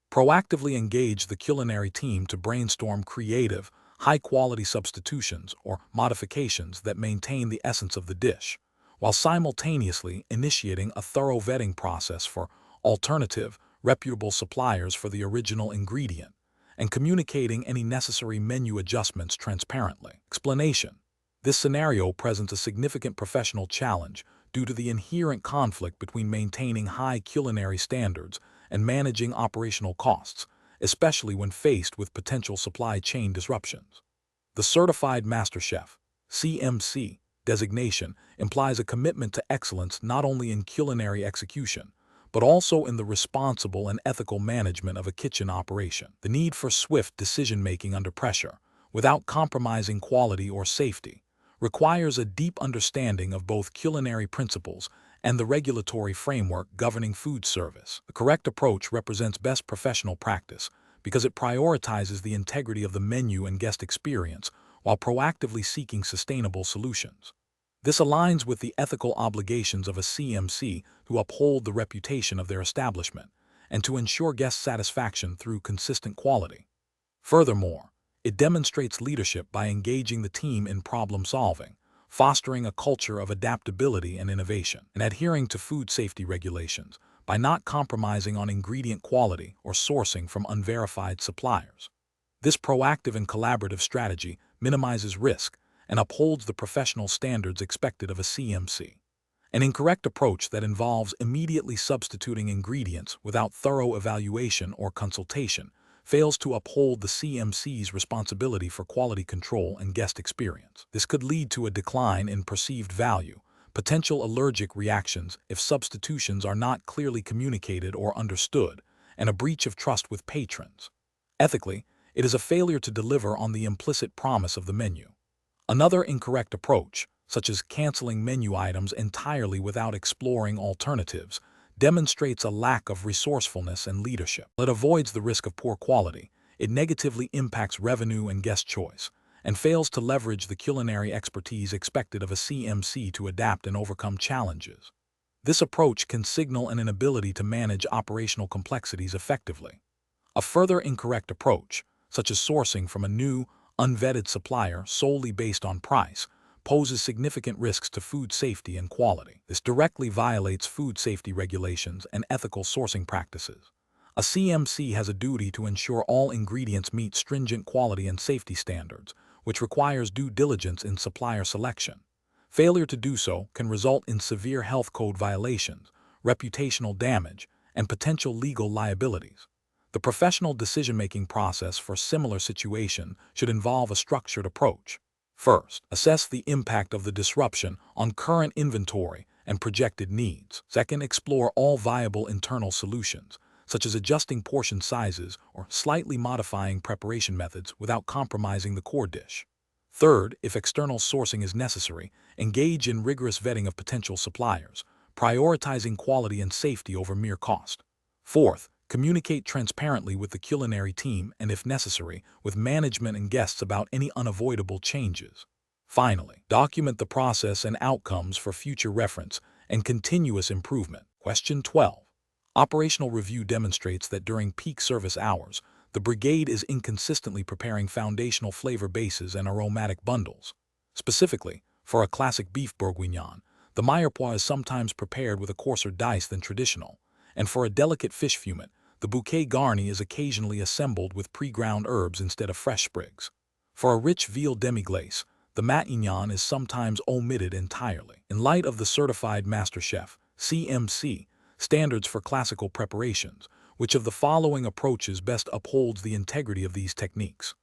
Proactively engage the culinary team to brainstorm creative, high-quality substitutions or modifications that maintain the essence of the dish, while simultaneously initiating a thorough vetting process for alternative, reputable suppliers for the original ingredient, and communicating any necessary menu adjustments transparently. Explanation: this scenario presents a significant professional challenge due to the inherent conflict between maintaining high culinary standards and managing operational costs, especially when faced with potential supply chain disruptions. The Certified Master Chef (CMC) designation implies a commitment to excellence not only in culinary execution, but also in the responsible and ethical management of a kitchen operation. The need for swift decision-making under pressure, without compromising quality or safety, requires a deep understanding of both culinary principles and the regulatory framework governing food service. The correct approach represents best professional practice because it prioritizes the integrity of the menu and guest experience while proactively seeking sustainable solutions. This aligns with the ethical obligations of a CMC to uphold the reputation of their establishment and to ensure guest satisfaction through consistent quality. Furthermore, it demonstrates leadership by engaging the team in problem-solving, fostering a culture of adaptability and innovation, and adhering to food safety regulations by not compromising on ingredient quality or sourcing from unverified suppliers. This proactive and collaborative strategy minimizes risk and upholds the professional standards expected of a CMC. An incorrect approach that involves immediately substituting ingredients without thorough evaluation or consultation fails to uphold the CMC's responsibility for quality control and guest experience. This could lead to a decline in perceived value, potential allergic reactions if substitutions are not clearly communicated or understood, and a breach of trust with patrons. Ethically, it is a failure to deliver on the implicit promise of the menu. Another incorrect approach, such as canceling menu items entirely without exploring alternatives, demonstrates a lack of resourcefulness and leadership. It avoids the risk of poor quality, it negatively impacts revenue and guest choice, and fails to leverage the culinary expertise expected of a CMC to adapt and overcome challenges. This approach can signal an inability to manage operational complexities effectively. A further incorrect approach, such as sourcing from a new, unvetted supplier solely based on price, poses significant risks to food safety and quality. This directly violates food safety regulations and ethical sourcing practices. A CMC has a duty to ensure all ingredients meet stringent quality and safety standards, which requires due diligence in supplier selection. Failure to do so can result in severe health code violations, reputational damage, and potential legal liabilities. The professional decision-making process for similar situations should involve a structured approach. First, assess the impact of the disruption on current inventory and projected needs. Second, explore all viable internal solutions, such as adjusting portion sizes or slightly modifying preparation methods without compromising the core dish. Third, if external sourcing is necessary, engage in rigorous vetting of potential suppliers, prioritizing quality and safety over mere cost. Fourth, communicate transparently with the culinary team and, if necessary, with management and guests about any unavoidable changes. Finally, document the process and outcomes for future reference and continuous improvement. Question 12. Operational review demonstrates that during peak service hours, the brigade is inconsistently preparing foundational flavor bases and aromatic bundles. Specifically, for a classic beef bourguignon, The mirepoix is sometimes prepared with a coarser dice than traditional, and for a delicate fish fumet, the bouquet garni is occasionally assembled with pre-ground herbs instead of fresh sprigs. For a rich veal demi-glace, the matignon is sometimes omitted entirely. In light of the Certified Master Chef (CMC) standards for classical preparations, which of the following approaches best upholds the integrity of these techniques?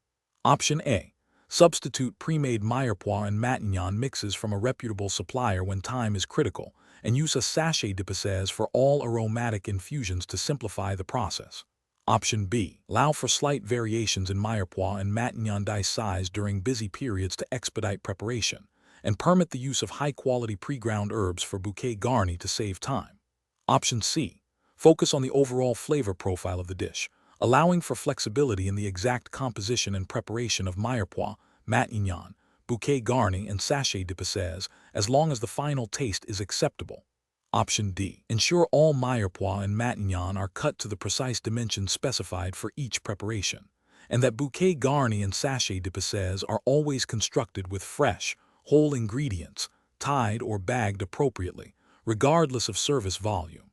Option A. Substitute pre-made mirepoix and matignon mixes from a reputable supplier when time is critical, and use a sachet d'épices for all aromatic infusions to simplify the process. Option B. Allow for slight variations in mirepoix and matignon dice size during busy periods to expedite preparation, and permit the use of high-quality pre-ground herbs for bouquet garni to save time. Option C. Focus on the overall flavor profile of the dish, allowing for flexibility in the exact composition and preparation of mirepoix, matignon, bouquet garni, and sachet d'épices, as long as the final taste is acceptable. Option D. Ensure all mirepoix and matignon are cut to the precise dimensions specified for each preparation, and that bouquet garni and sachet d'épices are always constructed with fresh, whole ingredients, tied or bagged appropriately, regardless of service volume.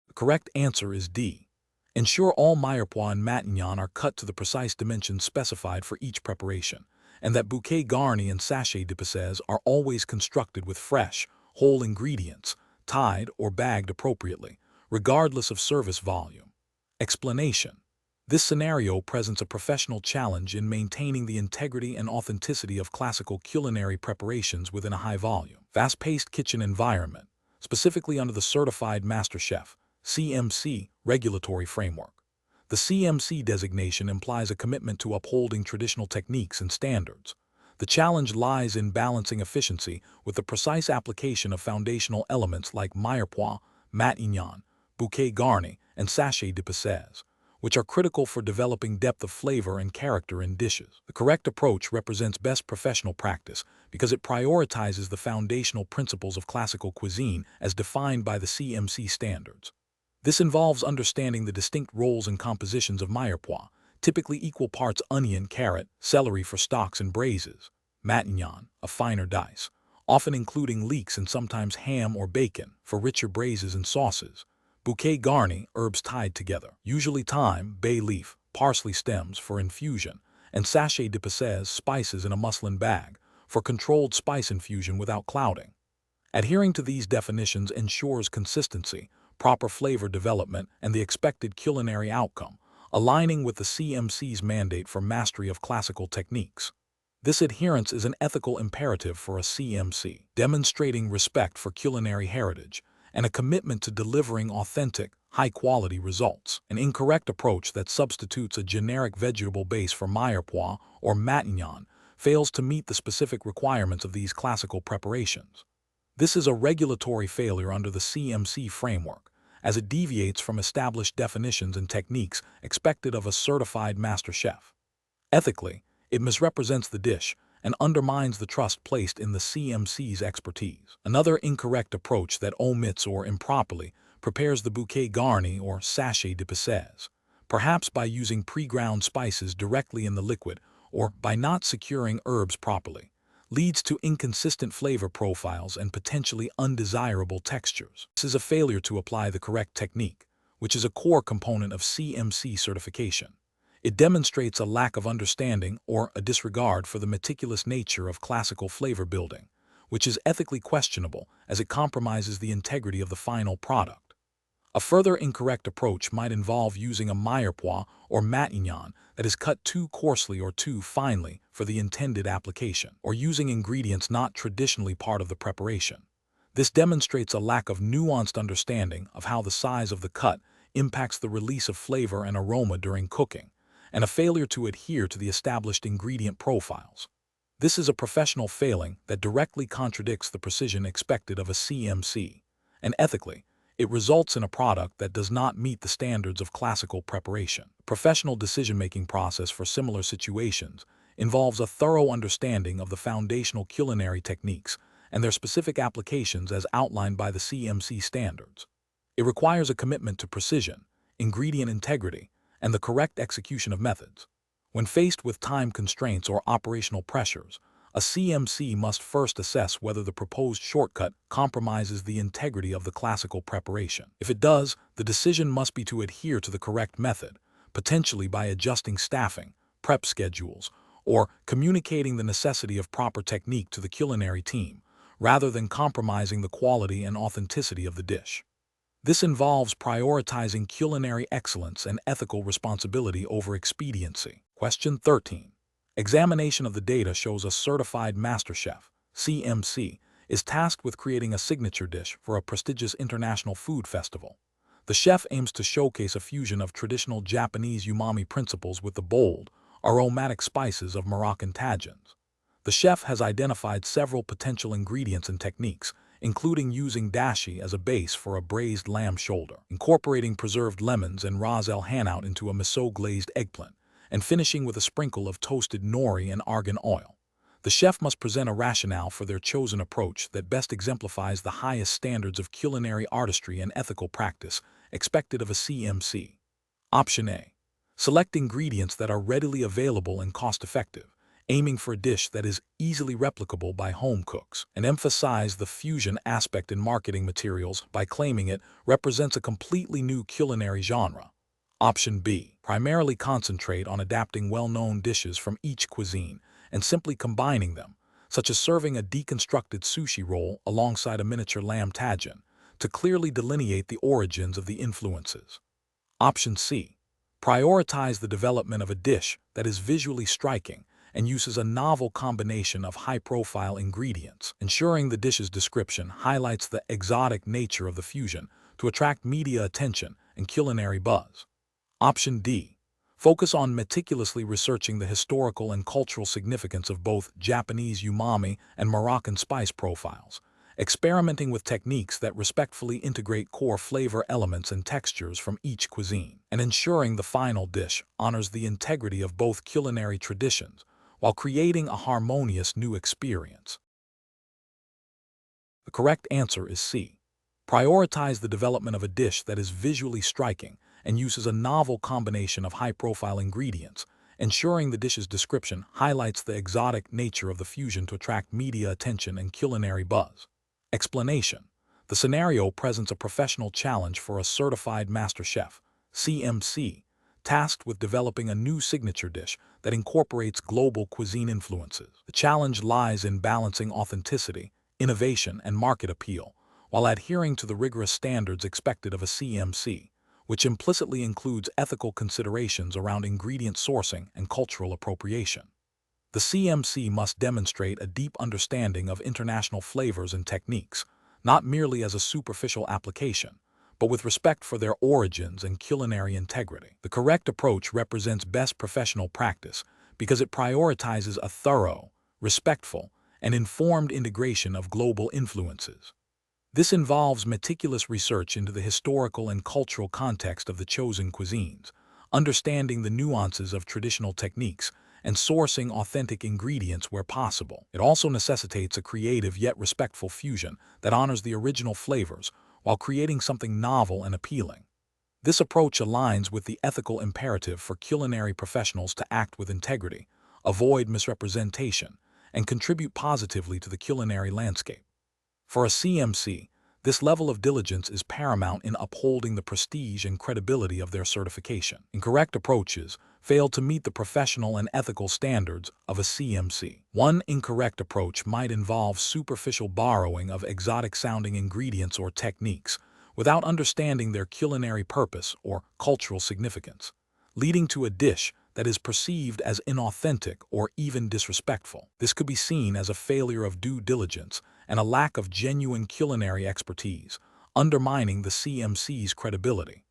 The correct answer is D. Ensure all mirepoix and matignon are cut to the precise dimensions specified for each preparation, and that bouquet garni and sachet d'épices are always constructed with fresh, whole ingredients, tied or bagged appropriately, regardless of service volume. Explanation. This scenario presents a professional challenge in maintaining the integrity and authenticity of classical culinary preparations within a high-volume, fast-paced kitchen environment, specifically under the Certified Master Chef (CMC) regulatory framework. The CMC designation implies a commitment to upholding traditional techniques and standards. The challenge lies in balancing efficiency with the precise application of foundational elements like mirepoix, matignon, bouquet garni, and sachet d'épices, which are critical for developing depth of flavor and character in dishes. The correct approach represents best professional practice because it prioritizes the foundational principles of classical cuisine as defined by the CMC standards. This involves understanding the distinct roles and compositions of mirepoix, typically equal parts onion, carrot, celery for stocks and braises, matignon, a finer dice, often including leeks and sometimes ham or bacon for richer braises and sauces, bouquet garni, herbs tied together, usually thyme, bay leaf, parsley stems for infusion, and sachet d'épices, spices in a muslin bag, for controlled spice infusion without clouding. Adhering to these definitions ensures consistency, proper flavor development, and the expected culinary outcome, aligning with the CMC's mandate for mastery of classical techniques. This adherence is an ethical imperative for a CMC, demonstrating respect for culinary heritage and a commitment to delivering authentic, high-quality results. An incorrect approach that substitutes a generic vegetable base for mirepoix or matignon fails to meet the specific requirements of these classical preparations. This is a regulatory failure under the CMC framework, as it deviates from established definitions and techniques expected of a certified master chef. Ethically, it misrepresents the dish and undermines the trust placed in the CMC's expertise. Another incorrect approach that omits or improperly prepares the bouquet garni or sachet d'épices, perhaps by using pre-ground spices directly in the liquid or by not securing herbs properly, leads to inconsistent flavor profiles and potentially undesirable textures. This is a failure to apply the correct technique, which is a core component of CMC certification. It demonstrates a lack of understanding or a disregard for the meticulous nature of classical flavor building, which is ethically questionable as it compromises the integrity of the final product. A further incorrect approach might involve using a mirepoix or matignon that is cut too coarsely or too finely for the intended application, or using ingredients not traditionally part of the preparation. This demonstrates a lack of nuanced understanding of how the size of the cut impacts the release of flavor and aroma during cooking, and a failure to adhere to the established ingredient profiles. This is a professional failing that directly contradicts the precision expected of a CMC, and ethically, it results in a product that does not meet the standards of classical preparation. The professional decision-making process for similar situations involves a thorough understanding of the foundational culinary techniques and their specific applications as outlined by the CMC standards. It requires a commitment to precision, ingredient integrity, and the correct execution of methods. When faced with time constraints or operational pressures, A CMC must first assess whether the proposed shortcut compromises the integrity of the classical preparation. If it does, the decision must be to adhere to the correct method, potentially by adjusting staffing, prep schedules, or communicating the necessity of proper technique to the culinary team, rather than compromising the quality and authenticity of the dish. This involves prioritizing culinary excellence and ethical responsibility over expediency. Question 13. Examination of the data shows a certified master chef, CMC, is tasked with creating a signature dish for a prestigious international food festival. The chef aims to showcase a fusion of traditional Japanese umami principles with the bold, aromatic spices of Moroccan tagines. The chef has identified several potential ingredients and techniques, including using dashi as a base for a braised lamb shoulder, incorporating preserved lemons and ras el hanout into a miso-glazed eggplant, and finishing with a sprinkle of toasted nori and argan oil. The chef must present a rationale for their chosen approach that best exemplifies the highest standards of culinary artistry and ethical practice expected of a CMC. Option A. Select ingredients that are readily available and cost-effective, aiming for a dish that is easily replicable by home cooks, and emphasize the fusion aspect in marketing materials by claiming it represents a completely new culinary genre. Option B. Primarily concentrate on adapting well-known dishes from each cuisine and simply combining them, such as serving a deconstructed sushi roll alongside a miniature lamb tagine, to clearly delineate the origins of the influences. Option C. Prioritize the development of a dish that is visually striking and uses a novel combination of high-profile ingredients, ensuring the dish's description highlights the exotic nature of the fusion to attract media attention and culinary buzz. Option D. Focus on meticulously researching the historical and cultural significance of both Japanese umami and Moroccan spice profiles, experimenting with techniques that respectfully integrate core flavor elements and textures from each cuisine, and ensuring the final dish honors the integrity of both culinary traditions while creating a harmonious new experience. The correct answer is C. Prioritize the development of a dish that is visually striking and uses a novel combination of high-profile ingredients, ensuring the dish's description highlights the exotic nature of the fusion to attract media attention and culinary buzz. Explanation. The scenario presents a professional challenge for a certified master chef, CMC, tasked with developing a new signature dish that incorporates global cuisine influences. The challenge lies in balancing authenticity, innovation, and market appeal, while adhering to the rigorous standards expected of a CMC, which implicitly includes ethical considerations around ingredient sourcing and cultural appropriation. The CMC must demonstrate a deep understanding of international flavors and techniques, not merely as a superficial application, but with respect for their origins and culinary integrity. The correct approach represents best professional practice because it prioritizes a thorough, respectful, and informed integration of global influences. This involves meticulous research into the historical and cultural context of the chosen cuisines, understanding the nuances of traditional techniques, and sourcing authentic ingredients where possible. It also necessitates a creative yet respectful fusion that honors the original flavors while creating something novel and appealing. This approach aligns with the ethical imperative for culinary professionals to act with integrity, avoid misrepresentation, and contribute positively to the culinary landscape. For a CMC, this level of diligence is paramount in upholding the prestige and credibility of their certification. Incorrect approaches fail to meet the professional and ethical standards of a CMC. One incorrect approach might involve superficial borrowing of exotic-sounding ingredients or techniques without understanding their culinary purpose or cultural significance, leading to a dish that is perceived as inauthentic or even disrespectful. This could be seen as a failure of due diligence and a lack of genuine culinary expertise, undermining the CMC's credibility.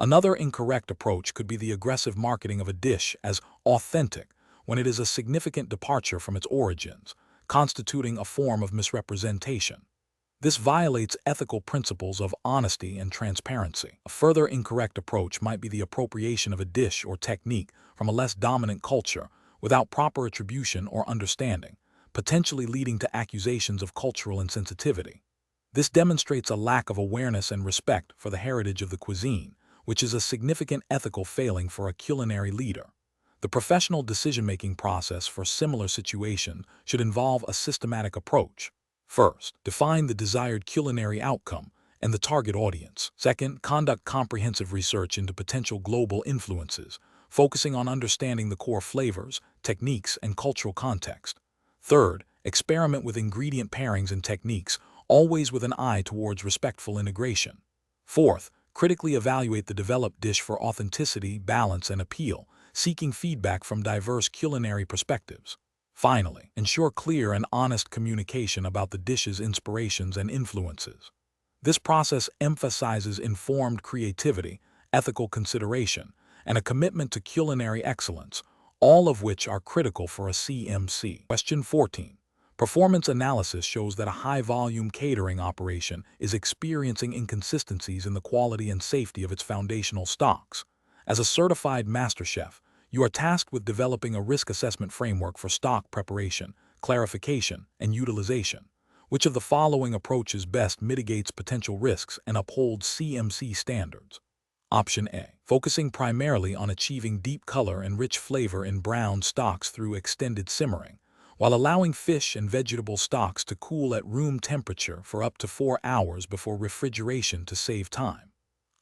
Another incorrect approach could be the aggressive marketing of a dish as authentic when it is a significant departure from its origins, constituting a form of misrepresentation. This violates ethical principles of honesty and transparency. A further incorrect approach might be the appropriation of a dish or technique from a less dominant culture without proper attribution or understanding, potentially leading to accusations of cultural insensitivity. This demonstrates a lack of awareness and respect for the heritage of the cuisine, which is a significant ethical failing for a culinary leader. The professional decision-making process for similar situations should involve a systematic approach. First, define the desired culinary outcome and the target audience. Second, conduct comprehensive research into potential global influences, focusing on understanding the core flavors, techniques, and cultural context. Third, experiment with ingredient pairings and techniques, always with an eye towards respectful integration. Fourth, critically evaluate the developed dish for authenticity, balance, and appeal, seeking feedback from diverse culinary perspectives. Finally, ensure clear and honest communication about the dish's inspirations and influences. This process emphasizes informed creativity, ethical consideration, and a commitment to culinary excellence, all of which are critical for a CMC. Question 14. Performance analysis shows that a high-volume catering operation is experiencing inconsistencies in the quality and safety of its foundational stocks. As a certified master chef, you are tasked with developing a risk assessment framework for stock preparation, clarification, and utilization. Which of the following approaches best mitigates potential risks and upholds CMC standards? Option A. Focusing primarily on achieving deep color and rich flavor in brown stocks through extended simmering, while allowing fish and vegetable stocks to cool at room temperature for up to 4 hours before refrigeration to save time.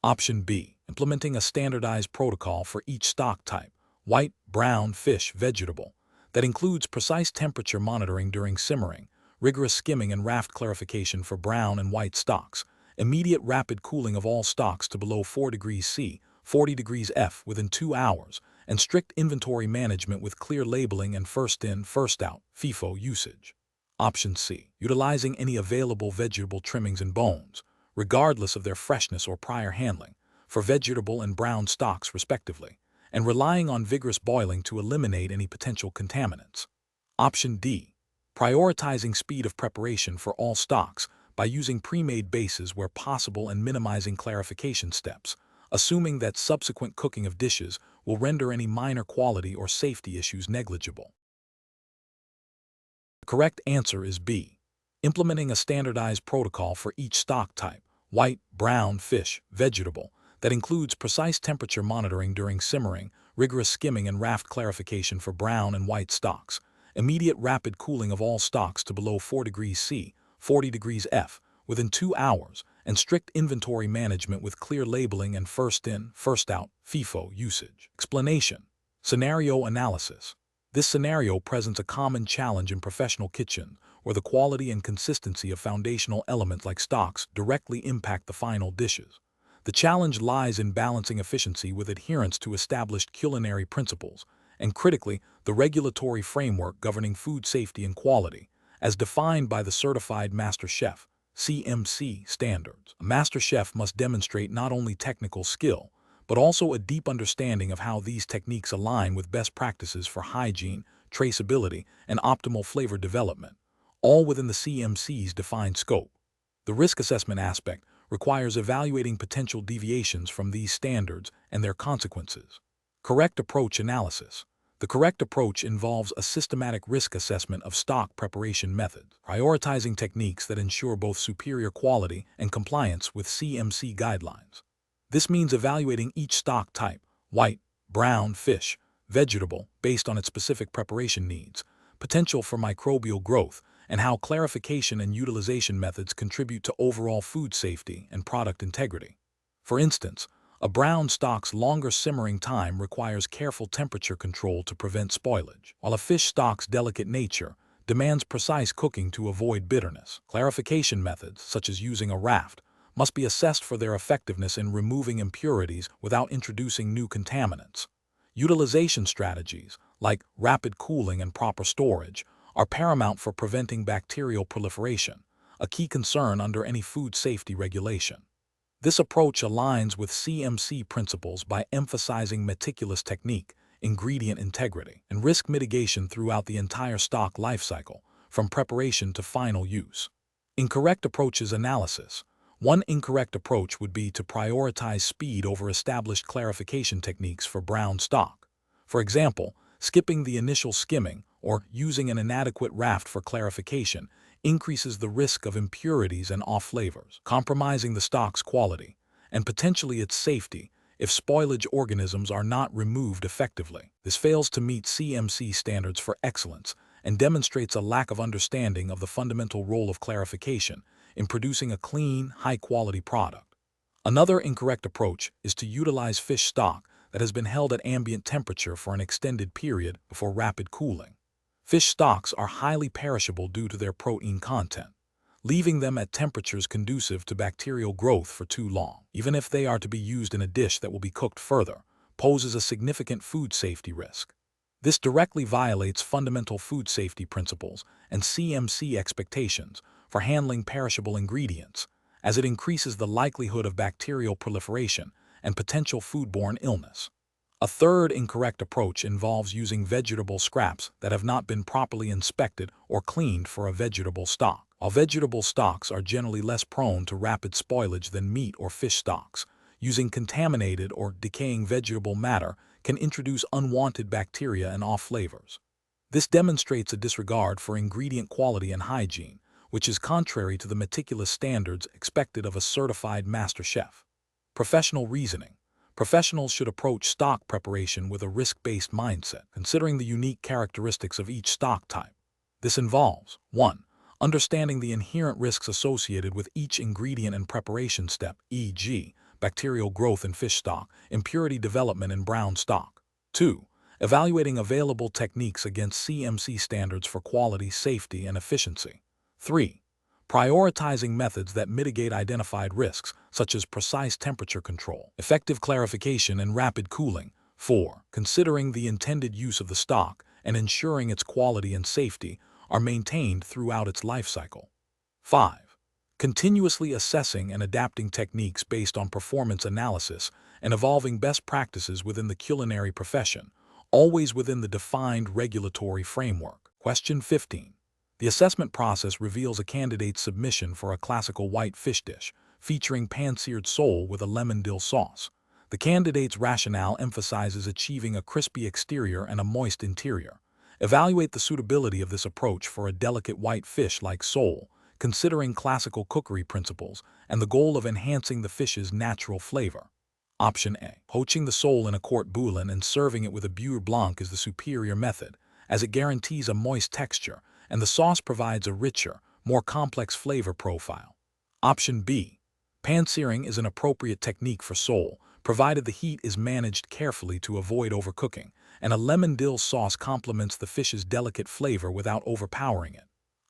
Option B. Implementing a standardized protocol for each stock type, white, brown, fish, vegetable, that includes precise temperature monitoring during simmering, rigorous skimming and raft clarification for brown and white stocks, immediate rapid cooling of all stocks to below 4 degrees C, 40 degrees F within 2 hours, and strict inventory management with clear labeling and first-in, first-out FIFO usage. Option C. Utilizing any available vegetable trimmings and bones, regardless of their freshness or prior handling, for vegetable and brown stocks respectively, and relying on vigorous boiling to eliminate any potential contaminants. Option D. Prioritizing speed of preparation for all stocks by using pre-made bases where possible and minimizing clarification steps, assuming that subsequent cooking of dishes will render any minor quality or safety issues negligible. The correct answer is B. Implementing a standardized protocol for each stock type, white, brown, fish, vegetable, that includes precise temperature monitoring during simmering, rigorous skimming and raft clarification for brown and white stocks, immediate rapid cooling of all stocks to below 4 degrees C, 40 degrees F, within 2 hours, and strict inventory management with clear labeling and first-in, first-out FIFO usage. Explanation. Scenario analysis. This scenario presents a common challenge in professional kitchens, where the quality and consistency of foundational elements like stocks directly impact the final dishes. The challenge lies in balancing efficiency with adherence to established culinary principles, and critically, the regulatory framework governing food safety and quality, as defined by the Certified Master Chef (CMC) standards. A master chef must demonstrate not only technical skill, but also a deep understanding of how these techniques align with best practices for hygiene, traceability, and optimal flavor development, all within the CMC's defined scope. The risk assessment aspect requires evaluating potential deviations from these standards and their consequences. Correct approach analysis. The correct approach involves a systematic risk assessment of stock preparation methods, prioritizing techniques that ensure both superior quality and compliance with CMC guidelines. This means evaluating each stock type, white, brown, fish, vegetable, based on its specific preparation needs, potential for microbial growth, and how clarification and utilization methods contribute to overall food safety and product integrity. For instance, a brown stock's longer simmering time requires careful temperature control to prevent spoilage, while a fish stock's delicate nature demands precise cooking to avoid bitterness. Clarification methods, such as using a raft, must be assessed for their effectiveness in removing impurities without introducing new contaminants. Utilization strategies, like rapid cooling and proper storage, are paramount for preventing bacterial proliferation, a key concern under any food safety regulation. This approach aligns with CMC principles by emphasizing meticulous technique, ingredient integrity, and risk mitigation throughout the entire stock lifecycle, from preparation to final use. Incorrect approaches analysis. One incorrect approach would be to prioritize speed over established clarification techniques for brown stock. For example, skipping the initial skimming or using an inadequate raft for clarification increases the risk of impurities and off flavors, compromising the stock's quality and potentially its safety if spoilage organisms are not removed effectively. This fails to meet CMC standards for excellence and demonstrates a lack of understanding of the fundamental role of clarification in producing a clean, high-quality product. Another incorrect approach is to utilize fish stock that has been held at ambient temperature for an extended period before rapid cooling. Fish stocks are highly perishable due to their protein content. Leaving them at temperatures conducive to bacterial growth for too long, even if they are to be used in a dish that will be cooked further, poses a significant food safety risk. This directly violates fundamental food safety principles and CMC expectations for handling perishable ingredients, as it increases the likelihood of bacterial proliferation and potential foodborne illness. A third incorrect approach involves using vegetable scraps that have not been properly inspected or cleaned for a vegetable stock. While vegetable stocks are generally less prone to rapid spoilage than meat or fish stocks, using contaminated or decaying vegetable matter can introduce unwanted bacteria and off flavors. This demonstrates a disregard for ingredient quality and hygiene, which is contrary to the meticulous standards expected of a certified master chef. Professional reasoning. Professionals should approach stock preparation with a risk-based mindset, considering the unique characteristics of each stock type. This involves 1. Understanding the inherent risks associated with each ingredient and preparation step, e.g., bacterial growth in fish stock, impurity development in brown stock. 2. Evaluating available techniques against CMC standards for quality, safety, and efficiency. 3. Prioritizing methods that mitigate identified risks, such as precise temperature control, effective clarification, and rapid cooling. 4. Considering the intended use of the stock and ensuring its quality and safety are maintained throughout its life cycle. 5. Continuously assessing and adapting techniques based on performance analysis and evolving best practices within the culinary profession, always within the defined regulatory framework. Question 15. The assessment process reveals a candidate's submission for a classical white fish dish featuring pan-seared sole with a lemon dill sauce. The candidate's rationale emphasizes achieving a crispy exterior and a moist interior. Evaluate the suitability of this approach for a delicate white fish like sole, considering classical cookery principles and the goal of enhancing the fish's natural flavor. Option A. Poaching the sole in a court bouillon and serving it with a beurre blanc is the superior method, as it guarantees a moist texture and the sauce provides a richer, more complex flavor profile. Option B. Pan-searing is an appropriate technique for sole, provided the heat is managed carefully to avoid overcooking, and a lemon dill sauce complements the fish's delicate flavor without overpowering it.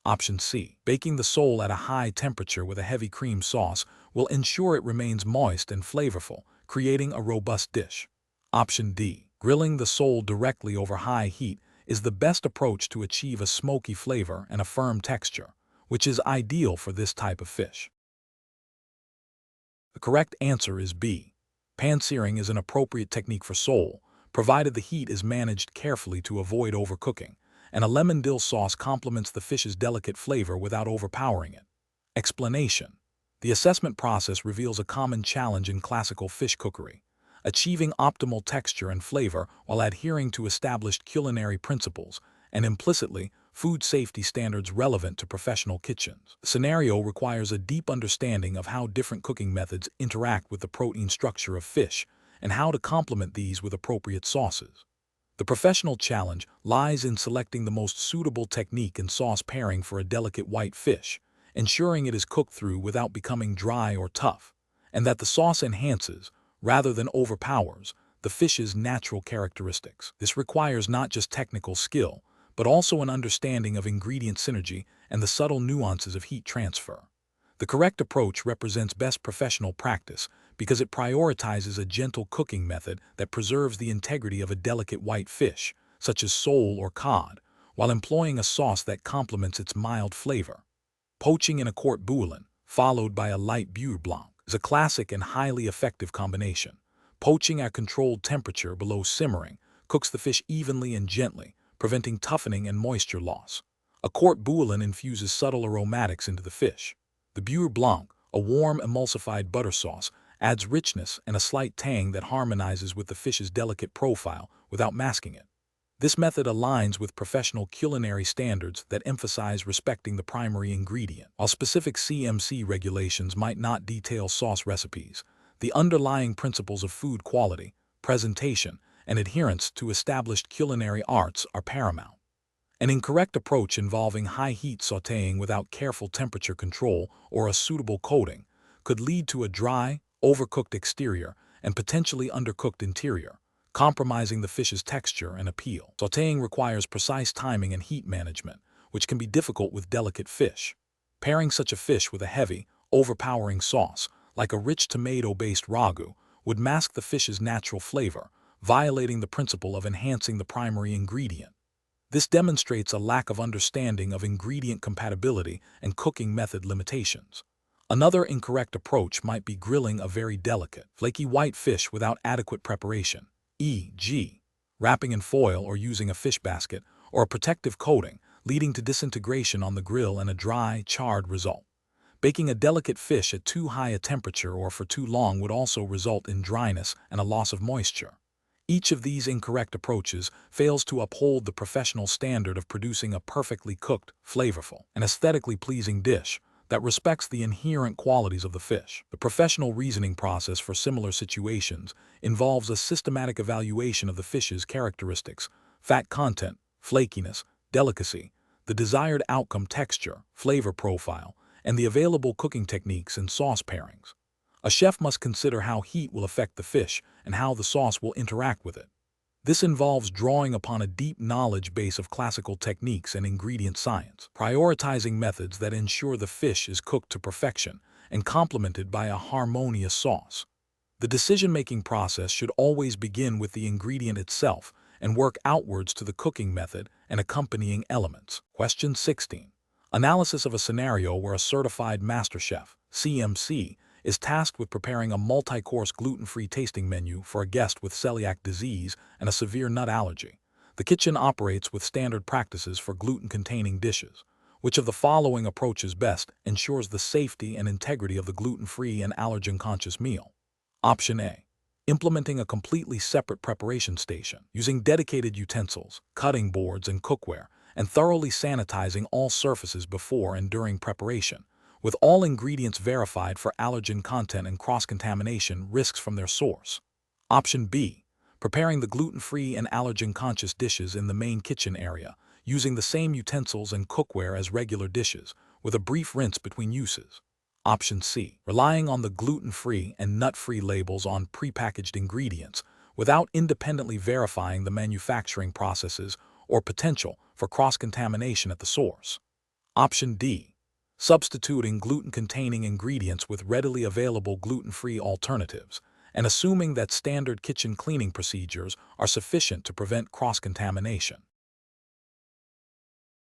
Option C. Baking the sole at a high temperature with a heavy cream sauce will ensure it remains moist and flavorful, creating a robust dish. Option D. Grilling the sole directly over high heat is the best approach to achieve a smoky flavor and a firm texture, which is ideal for this type of fish. The correct answer is B. Pan-searing is an appropriate technique for sole, provided the heat is managed carefully to avoid overcooking, and a lemon dill sauce complements the fish's delicate flavor without overpowering it. Explanation. The assessment process reveals a common challenge in classical fish cookery: achieving optimal texture and flavor while adhering to established culinary principles and implicitly food safety standards relevant to professional kitchens. The scenario requires a deep understanding of how different cooking methods interact with the protein structure of fish and how to complement these with appropriate sauces. The professional challenge lies in selecting the most suitable technique and sauce pairing for a delicate white fish, ensuring it is cooked through without becoming dry or tough, and that the sauce enhances, rather than overpowers, the fish's natural characteristics. This requires not just technical skill, but also an understanding of ingredient synergy and the subtle nuances of heat transfer. The correct approach represents best professional practice because it prioritizes a gentle cooking method that preserves the integrity of a delicate white fish, such as sole or cod, while employing a sauce that complements its mild flavor. Poaching in a court bouillon, followed by a light beurre blanc, is a classic and highly effective combination. Poaching at controlled temperature below simmering cooks the fish evenly and gently, preventing toughening and moisture loss. A court bouillon infuses subtle aromatics into the fish. The beurre blanc, a warm emulsified butter sauce, adds richness and a slight tang that harmonizes with the fish's delicate profile without masking it. This method aligns with professional culinary standards that emphasize respecting the primary ingredient. While specific CMC regulations might not detail sauce recipes, the underlying principles of food quality, presentation, and adherence to established culinary arts are paramount. An incorrect approach involving high-heat sautéing without careful temperature control or a suitable coating could lead to a dry, overcooked exterior and potentially undercooked interior, compromising the fish's texture and appeal. Sautéing requires precise timing and heat management, which can be difficult with delicate fish. Pairing such a fish with a heavy, overpowering sauce, like a rich tomato-based ragu, would mask the fish's natural flavor, violating the principle of enhancing the primary ingredient. This demonstrates a lack of understanding of ingredient compatibility and cooking method limitations. Another incorrect approach might be grilling a very delicate, flaky white fish without adequate preparation, e.g., wrapping in foil or using a fish basket or a protective coating, leading to disintegration on the grill and a dry, charred result. Baking a delicate fish at too high a temperature or for too long would also result in dryness and a loss of moisture. Each of these incorrect approaches fails to uphold the professional standard of producing a perfectly cooked, flavorful, and aesthetically pleasing dish that respects the inherent qualities of the fish. The professional reasoning process for similar situations involves a systematic evaluation of the fish's characteristics, fat content, flakiness, delicacy, the desired outcome texture, flavor profile, and the available cooking techniques and sauce pairings. A chef must consider how heat will affect the fish and how the sauce will interact with it. This involves drawing upon a deep knowledge base of classical techniques and ingredient science, prioritizing methods that ensure the fish is cooked to perfection and complemented by a harmonious sauce. The decision-making process should always begin with the ingredient itself and work outwards to the cooking method and accompanying elements. Question 16. Analysis of a scenario where a certified master chef, CMC, is tasked with preparing a multi-course gluten-free tasting menu for a guest with celiac disease and a severe nut allergy. The kitchen operates with standard practices for gluten-containing dishes. Which of the following approaches best ensures the safety and integrity of the gluten-free and allergen-conscious meal? Option A. Implementing a completely separate preparation station, using dedicated utensils, cutting boards, and cookware, and thoroughly sanitizing all surfaces before and during preparation, with all ingredients verified for allergen content and cross-contamination risks from their source. Option B. Preparing the gluten-free and allergen-conscious dishes in the main kitchen area, using the same utensils and cookware as regular dishes, with a brief rinse between uses. Option C. Relying on the gluten-free and nut-free labels on prepackaged ingredients, without independently verifying the manufacturing processes or potential for cross-contamination at the source. Option D. Substituting gluten-containing ingredients with readily available gluten-free alternatives, and assuming that standard kitchen cleaning procedures are sufficient to prevent cross-contamination.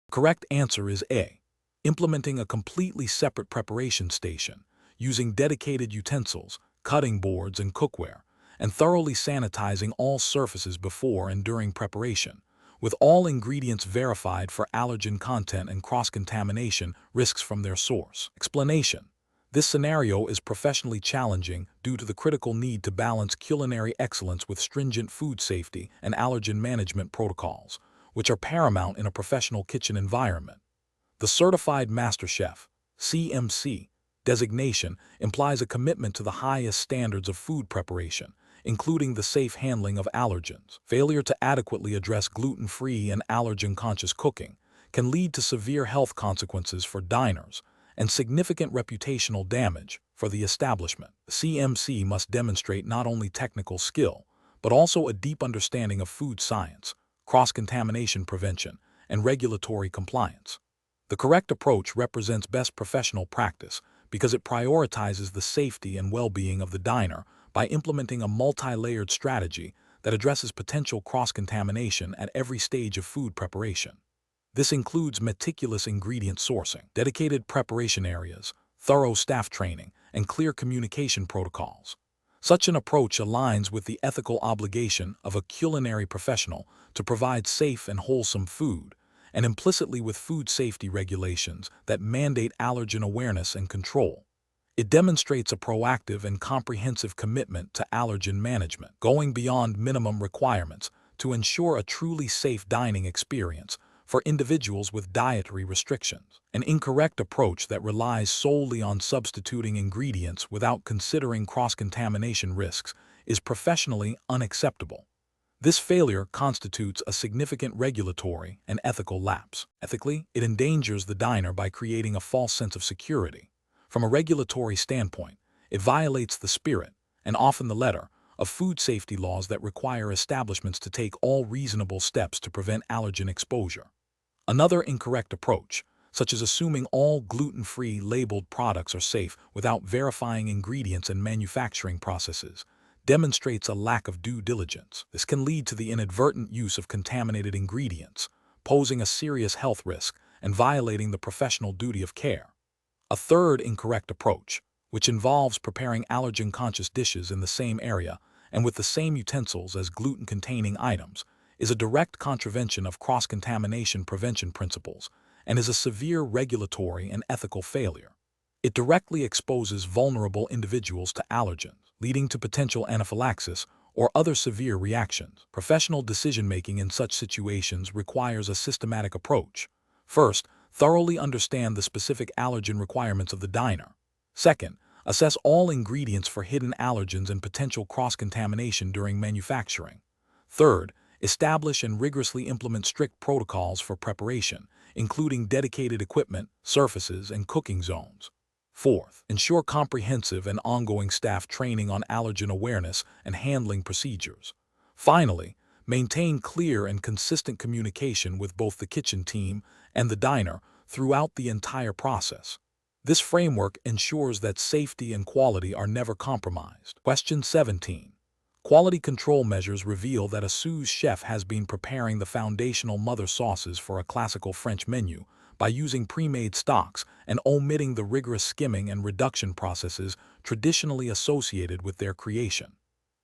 The correct answer is A. Implementing a completely separate preparation station, using dedicated utensils, cutting boards, and cookware, and thoroughly sanitizing all surfaces before and during preparation, with all ingredients verified for allergen content and cross-contamination risks from their source. Explanation. This scenario is professionally challenging due to the critical need to balance culinary excellence with stringent food safety and allergen management protocols, which are paramount in a professional kitchen environment. The Certified Master Chef, CMC, designation implies a commitment to the highest standards of food preparation, including the safe handling of allergens. Failure to adequately address gluten-free and allergen-conscious cooking can lead to severe health consequences for diners and significant reputational damage for the establishment. The CMC must demonstrate not only technical skill, but also a deep understanding of food science, cross-contamination prevention, and regulatory compliance. The correct approach represents best professional practice because it prioritizes the safety and well-being of the diner by implementing a multi-layered strategy that addresses potential cross-contamination at every stage of food preparation. This includes meticulous ingredient sourcing, dedicated preparation areas, thorough staff training, and clear communication protocols. Such an approach aligns with the ethical obligation of a culinary professional to provide safe and wholesome food, and implicitly with food safety regulations that mandate allergen awareness and control. It demonstrates a proactive and comprehensive commitment to allergen management, going beyond minimum requirements to ensure a truly safe dining experience for individuals with dietary restrictions. An incorrect approach that relies solely on substituting ingredients without considering cross-contamination risks is professionally unacceptable. This failure constitutes a significant regulatory and ethical lapse. Ethically, it endangers the diner by creating a false sense of security. From a regulatory standpoint, it violates the spirit, and often the letter, of food safety laws that require establishments to take all reasonable steps to prevent allergen exposure. Another incorrect approach, such as assuming all gluten-free labeled products are safe without verifying ingredients and manufacturing processes, demonstrates a lack of due diligence. This can lead to the inadvertent use of contaminated ingredients, posing a serious health risk and violating the professional duty of care. A third incorrect approach, which involves preparing allergen-conscious dishes in the same area and with the same utensils as gluten-containing items, is a direct contravention of cross-contamination prevention principles and is a severe regulatory and ethical failure. It directly exposes vulnerable individuals to allergens, leading to potential anaphylaxis or other severe reactions. Professional decision-making in such situations requires a systematic approach. First, thoroughly understand the specific allergen requirements of the diner. Second, assess all ingredients for hidden allergens and potential cross-contamination during manufacturing. Third, establish and rigorously implement strict protocols for preparation, including dedicated equipment, surfaces, and cooking zones. Fourth, ensure comprehensive and ongoing staff training on allergen awareness and handling procedures. Finally, maintain clear and consistent communication with both the kitchen team and the diner throughout the entire process. This framework ensures that safety and quality are never compromised. Question 17. Quality control measures reveal that a sous chef has been preparing the foundational mother sauces for a classical French menu by using pre-made stocks and omitting the rigorous skimming and reduction processes traditionally associated with their creation.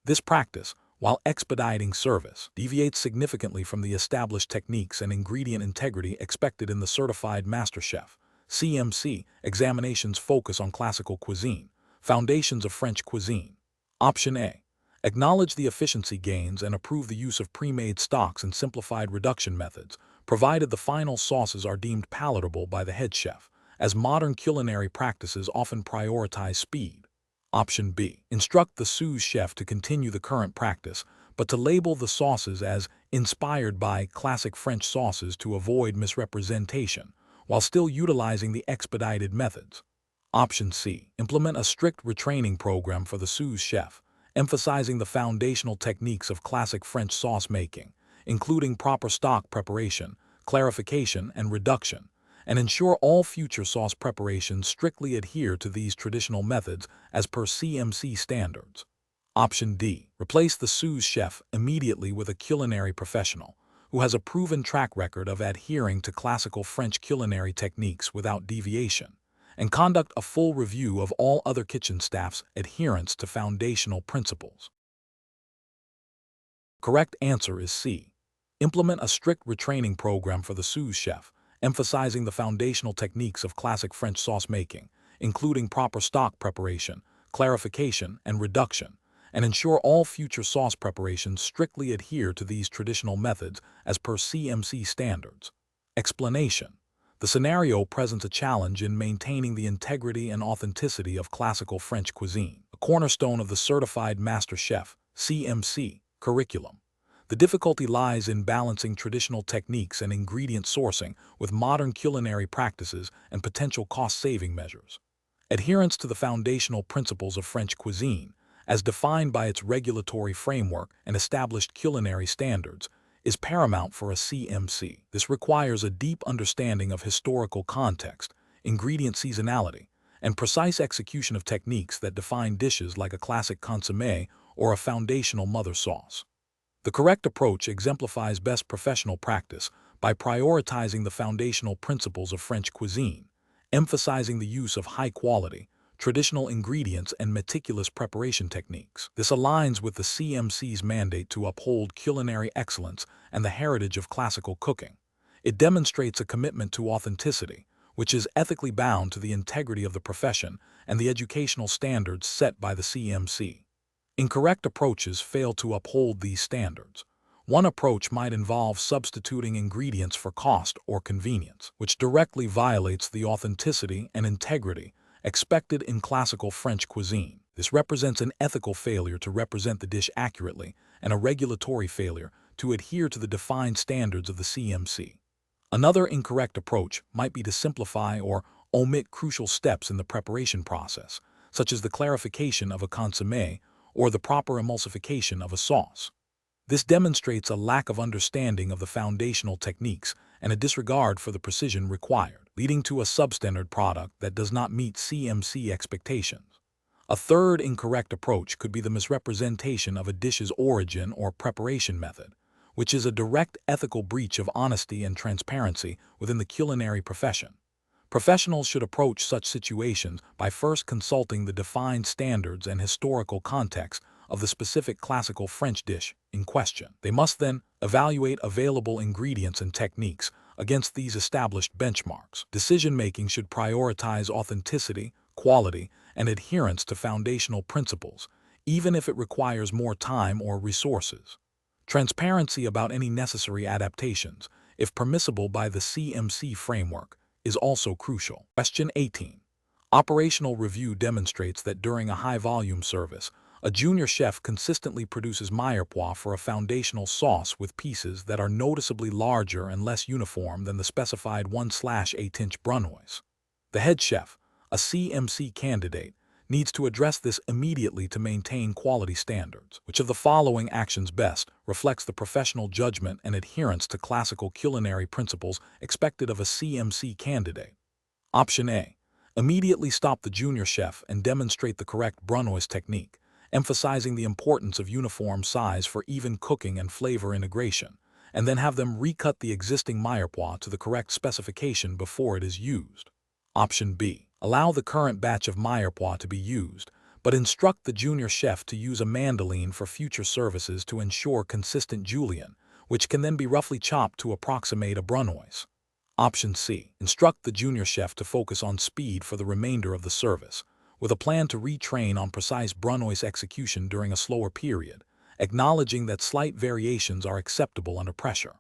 This practice, while expediting service, deviates significantly from the established techniques and ingredient integrity expected in the Certified Master Chef (CMC) examinations. Focus on classical cuisine, foundations of French cuisine. Option A. Acknowledge the efficiency gains and approve the use of pre-made stocks and simplified reduction methods, provided the final sauces are deemed palatable by the head chef, as modern culinary practices often prioritize speed. Option B. Instruct the sous chef to continue the current practice, but to label the sauces as inspired by classic French sauces to avoid misrepresentation, while still utilizing the expedited methods. Option C. Implement a strict retraining program for the sous chef, emphasizing the foundational techniques of classic French sauce making, including proper stock preparation, clarification, and reduction, and ensure all future sauce preparations strictly adhere to these traditional methods as per CMC standards. Option D. Replace the sous chef immediately with a culinary professional who has a proven track record of adhering to classical French culinary techniques without deviation, and conduct a full review of all other kitchen staff's adherence to foundational principles. Correct answer is C. Implement a strict retraining program for the sous chef, emphasizing the foundational techniques of classic French sauce making, including proper stock preparation, clarification, and reduction, and ensure all future sauce preparations strictly adhere to these traditional methods as per CMC standards. Explanation. The scenario presents a challenge in maintaining the integrity and authenticity of classical French cuisine, a cornerstone of the Certified Master Chef (CMC) curriculum. The difficulty lies in balancing traditional techniques and ingredient sourcing with modern culinary practices and potential cost-saving measures. Adherence to the foundational principles of French cuisine, as defined by its regulatory framework and established culinary standards, is paramount for a CMC. This requires a deep understanding of historical context, ingredient seasonality, and precise execution of techniques that define dishes like a classic consommé or a foundational mother sauce. The correct approach exemplifies best professional practice by prioritizing the foundational principles of French cuisine, emphasizing the use of high-quality, traditional ingredients and meticulous preparation techniques. This aligns with the CMC's mandate to uphold culinary excellence and the heritage of classical cooking. It demonstrates a commitment to authenticity, which is ethically bound to the integrity of the profession and the educational standards set by the CMC. Incorrect approaches fail to uphold these standards, One approach might involve substituting ingredients for cost or convenience, which directly violates the authenticity and integrity expected in classical French cuisine. This represents an ethical failure to represent the dish accurately and a regulatory failure to adhere to the defined standards of the CMC. Another incorrect approach might be to simplify or omit crucial steps in the preparation process, such as the clarification of a consommé or the proper emulsification of a sauce. This demonstrates a lack of understanding of the foundational techniques and a disregard for the precision required, leading to a substandard product that does not meet CMC expectations. A third incorrect approach could be the misrepresentation of a dish's origin or preparation method, which is a direct ethical breach of honesty and transparency within the culinary profession. Professionals should approach such situations by first consulting the defined standards and historical context of the specific classical French dish in question. They must then evaluate available ingredients and techniques against these established benchmarks. Decision-making should prioritize authenticity, quality, and adherence to foundational principles, even if it requires more time or resources. Transparency about any necessary adaptations, if permissible by the CMC framework, is also crucial. Question 18. Operational review demonstrates that during a high-volume service, a junior chef consistently produces mirepoix for a foundational sauce with pieces that are noticeably larger and less uniform than the specified 1/8-inch brunoise. The head chef, a CMC candidate, needs to address this immediately to maintain quality standards. Which of the following actions best reflects the professional judgment and adherence to classical culinary principles expected of a CMC candidate? Option A. Immediately stop the junior chef and demonstrate the correct brunoise technique, emphasizing the importance of uniform size for even cooking and flavor integration, and then have them recut the existing mirepoix to the correct specification before it is used. Option B. Allow the current batch of mirepoix to be used, but instruct the junior chef to use a mandoline for future services to ensure consistent julienne, which can then be roughly chopped to approximate a brunoise. Option C. Instruct the junior chef to focus on speed for the remainder of the service, with a plan to retrain on precise brunoise execution during a slower period, acknowledging that slight variations are acceptable under pressure.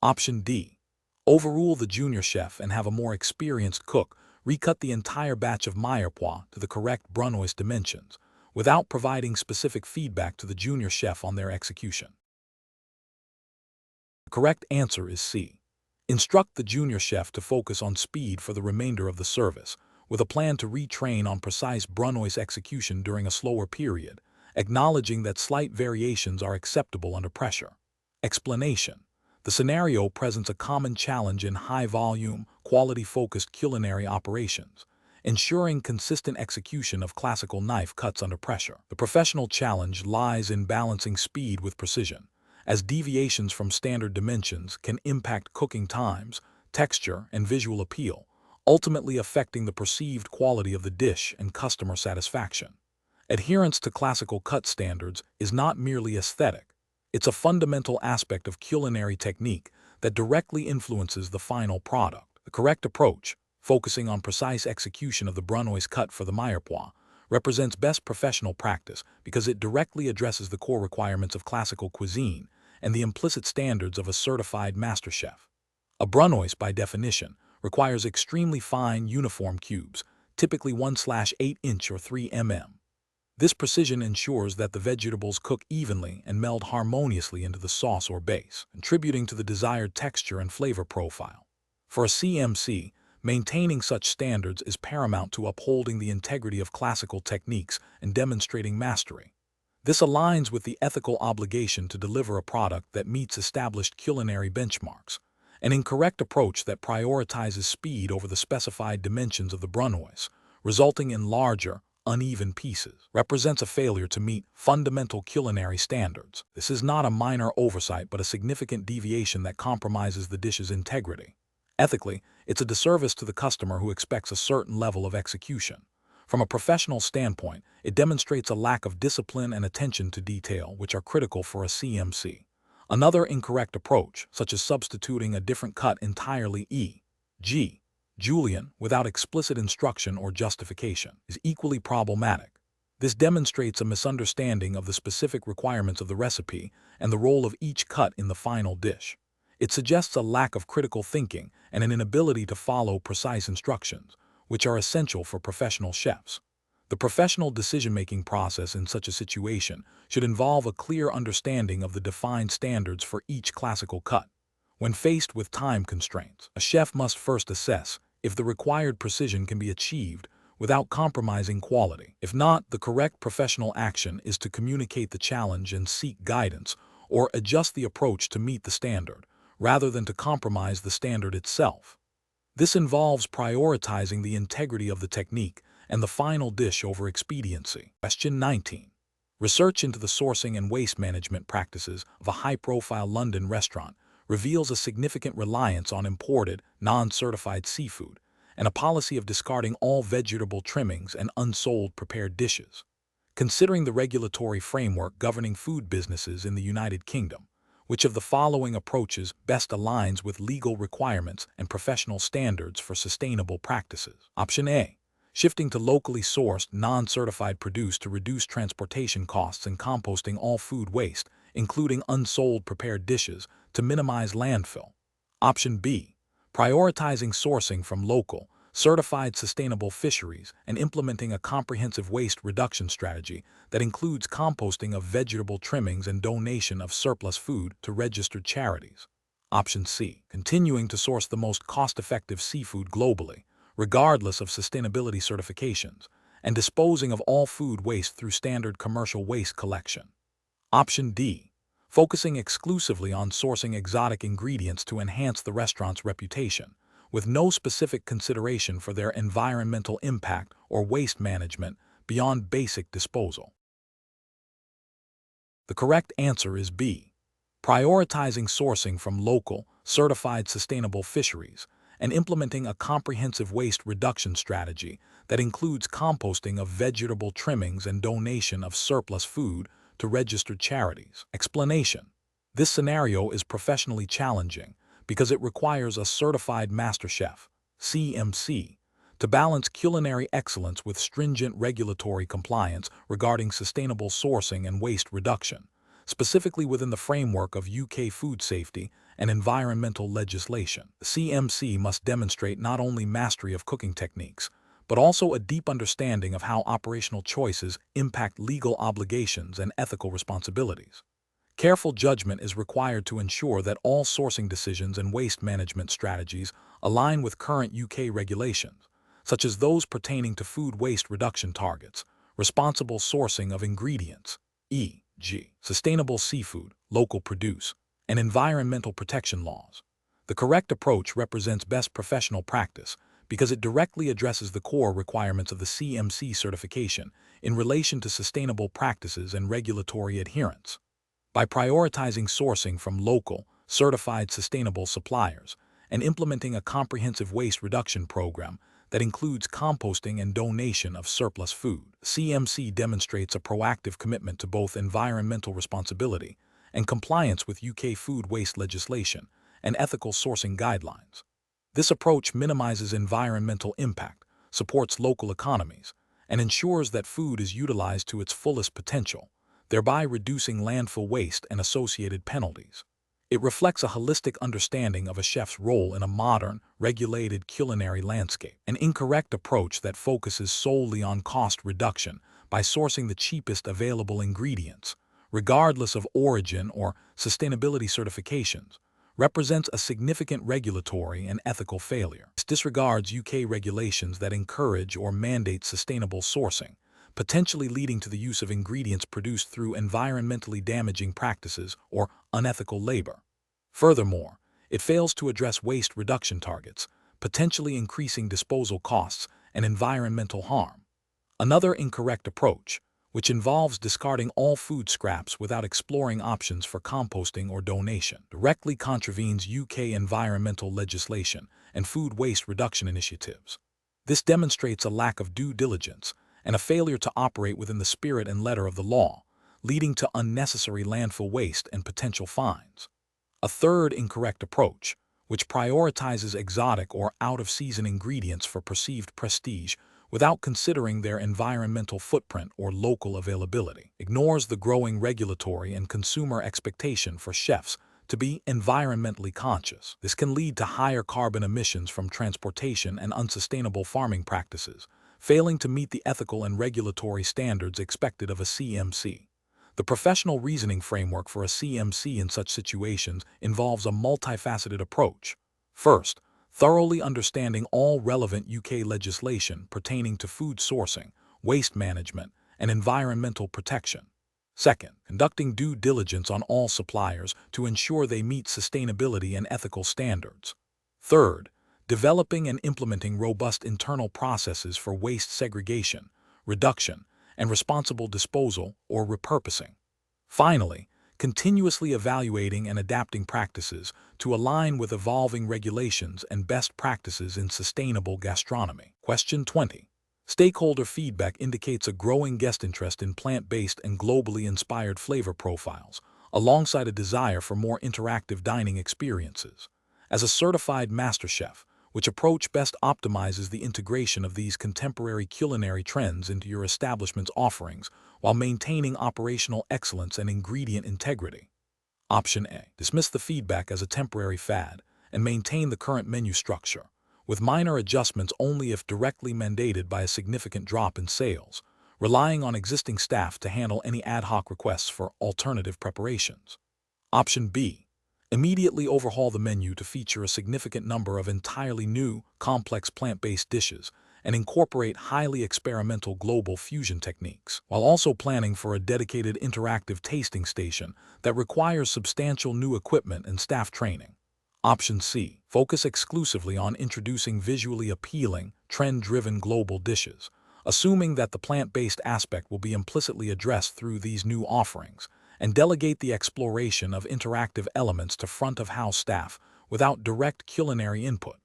Option D. Overrule the junior chef and have a more experienced cook recut the entire batch of mirepoix to the correct brunoise dimensions, without providing specific feedback to the junior chef on their execution. The correct answer is C. Instruct the junior chef to focus on speed for the remainder of the service, with a plan to retrain on precise brunoise execution during a slower period, acknowledging that slight variations are acceptable under pressure. Explanation. The scenario presents a common challenge in high-volume, quality-focused culinary operations, ensuring consistent execution of classical knife cuts under pressure. The professional challenge lies in balancing speed with precision, as deviations from standard dimensions can impact cooking times, texture, and visual appeal, ultimately affecting the perceived quality of the dish and customer satisfaction. Adherence to classical cut standards is not merely aesthetic. It's a fundamental aspect of culinary technique that directly influences the final product. The correct approach, focusing on precise execution of the brunoise cut for the mirepoix, represents best professional practice because it directly addresses the core requirements of classical cuisine and the implicit standards of a certified master chef. A brunoise, by definition, requires extremely fine, uniform cubes, typically 1/8-inch or 3 mm. This precision ensures that the vegetables cook evenly and meld harmoniously into the sauce or base, contributing to the desired texture and flavor profile. For a CMC, maintaining such standards is paramount to upholding the integrity of classical techniques and demonstrating mastery. This aligns with the ethical obligation to deliver a product that meets established culinary benchmarks. An incorrect approach that prioritizes speed over the specified dimensions of the brunoise, resulting in larger, uneven pieces, represents a failure to meet fundamental culinary standards. This is not a minor oversight but a significant deviation that compromises the dish's integrity. Ethically, it's a disservice to the customer who expects a certain level of execution. From a professional standpoint, it demonstrates a lack of discipline and attention to detail, which are critical for a CMC. Another incorrect approach, such as substituting a different cut entirely e.g., julienne without explicit instruction or justification, is equally problematic. This demonstrates a misunderstanding of the specific requirements of the recipe and the role of each cut in the final dish. It suggests a lack of critical thinking and an inability to follow precise instructions, which are essential for professional chefs. The professional decision-making process in such a situation should involve a clear understanding of the defined standards for each classical cut. When faced with time constraints, a chef must first assess if the required precision can be achieved without compromising quality. If not, the correct professional action is to communicate the challenge and seek guidance, or adjust the approach to meet the standard, rather than to compromise the standard itself. This involves prioritizing the integrity of the technique and the final dish over expediency. Question 19. Research into the sourcing and waste management practices of a high-profile London restaurant reveals a significant reliance on imported, non-certified seafood, and a policy of discarding all vegetable trimmings and unsold prepared dishes. Considering the regulatory framework governing food businesses in the United Kingdom, which of the following approaches best aligns with legal requirements and professional standards for sustainable practices? Option A. Shifting to locally sourced, non-certified produce to reduce transportation costs and composting all food waste, including unsold prepared dishes, to minimize landfill. Option B. Prioritizing sourcing from local, certified sustainable fisheries and implementing a comprehensive waste reduction strategy that includes composting of vegetable trimmings and donation of surplus food to registered charities. Option C. Continuing to source the most cost-effective seafood globally, regardless of sustainability certifications, and disposing of all food waste through standard commercial waste collection. Option D. Focusing exclusively on sourcing exotic ingredients to enhance the restaurant's reputation, with no specific consideration for their environmental impact or waste management beyond basic disposal. The correct answer is B. Prioritizing sourcing from local, certified sustainable fisheries and implementing a comprehensive waste reduction strategy that includes composting of vegetable trimmings and donation of surplus food to registered charities. Explanation: this scenario is professionally challenging because it requires a certified master chef, CMC, to balance culinary excellence with stringent regulatory compliance regarding sustainable sourcing and waste reduction, specifically within the framework of UK food safety and environmental legislation. The CMC must demonstrate not only mastery of cooking techniques, but also a deep understanding of how operational choices impact legal obligations and ethical responsibilities. Careful judgment is required to ensure that all sourcing decisions and waste management strategies align with current UK regulations, such as those pertaining to food waste reduction targets, responsible sourcing of ingredients, e.g., sustainable seafood, local produce, and environmental protection laws. The correct approach represents best professional practice because it directly addresses the core requirements of the CMC certification in relation to sustainable practices and regulatory adherence. By prioritizing sourcing from local, certified sustainable suppliers and implementing a comprehensive waste reduction program that includes composting and donation of surplus food, CMC demonstrates a proactive commitment to both environmental responsibility and compliance with UK food waste legislation and ethical sourcing guidelines. This approach minimizes environmental impact, supports local economies, and ensures that food is utilized to its fullest potential, thereby reducing landfill waste and associated penalties. It reflects a holistic understanding of a chef's role in a modern, regulated culinary landscape. An incorrect approach that focuses solely on cost reduction by sourcing the cheapest available ingredients, regardless of origin or sustainability certifications, represents a significant regulatory and ethical failure. This disregards UK regulations that encourage or mandate sustainable sourcing, potentially leading to the use of ingredients produced through environmentally damaging practices or unethical labor. Furthermore, it fails to address waste reduction targets, potentially increasing disposal costs and environmental harm. Another incorrect approach, which involves discarding all food scraps without exploring options for composting or donation, directly contravenes UK environmental legislation and food waste reduction initiatives. This demonstrates a lack of due diligence and a failure to operate within the spirit and letter of the law, leading to unnecessary landfill waste and potential fines. A third incorrect approach, which prioritizes exotic or out-of-season ingredients for perceived prestige without considering their environmental footprint or local availability, ignores the growing regulatory and consumer expectation for chefs to be environmentally conscious. This can lead to higher carbon emissions from transportation and unsustainable farming practices, failing to meet the ethical and regulatory standards expected of a CMC. The professional reasoning framework for a CMC in such situations involves a multifaceted approach. First, thoroughly understanding all relevant UK legislation pertaining to food sourcing, waste management, and environmental protection. Second, conducting due diligence on all suppliers to ensure they meet sustainability and ethical standards. Third, developing and implementing robust internal processes for waste segregation, reduction, and responsible disposal or repurposing. Finally, continuously evaluating and adapting practices to align with evolving regulations and best practices in sustainable gastronomy. Question 20. Stakeholder feedback indicates a growing guest interest in plant-based and globally inspired flavor profiles, alongside a desire for more interactive dining experiences. As a certified master chef, which approach best optimizes the integration of these contemporary culinary trends into your establishment's offerings while maintaining operational excellence and ingredient integrity? Option A. Dismiss the feedback as a temporary fad and maintain the current menu structure, with minor adjustments only if directly mandated by a significant drop in sales, relying on existing staff to handle any ad hoc requests for alternative preparations. Option B. Immediately overhaul the menu to feature a significant number of entirely new, complex plant-based dishes and incorporate highly experimental global fusion techniques, while also planning for a dedicated interactive tasting station that requires substantial new equipment and staff training. Option C. Focus exclusively on introducing visually appealing, trend-driven global dishes, assuming that the plant-based aspect will be implicitly addressed through these new offerings, and delegate the exploration of interactive elements to front-of-house staff without direct culinary input.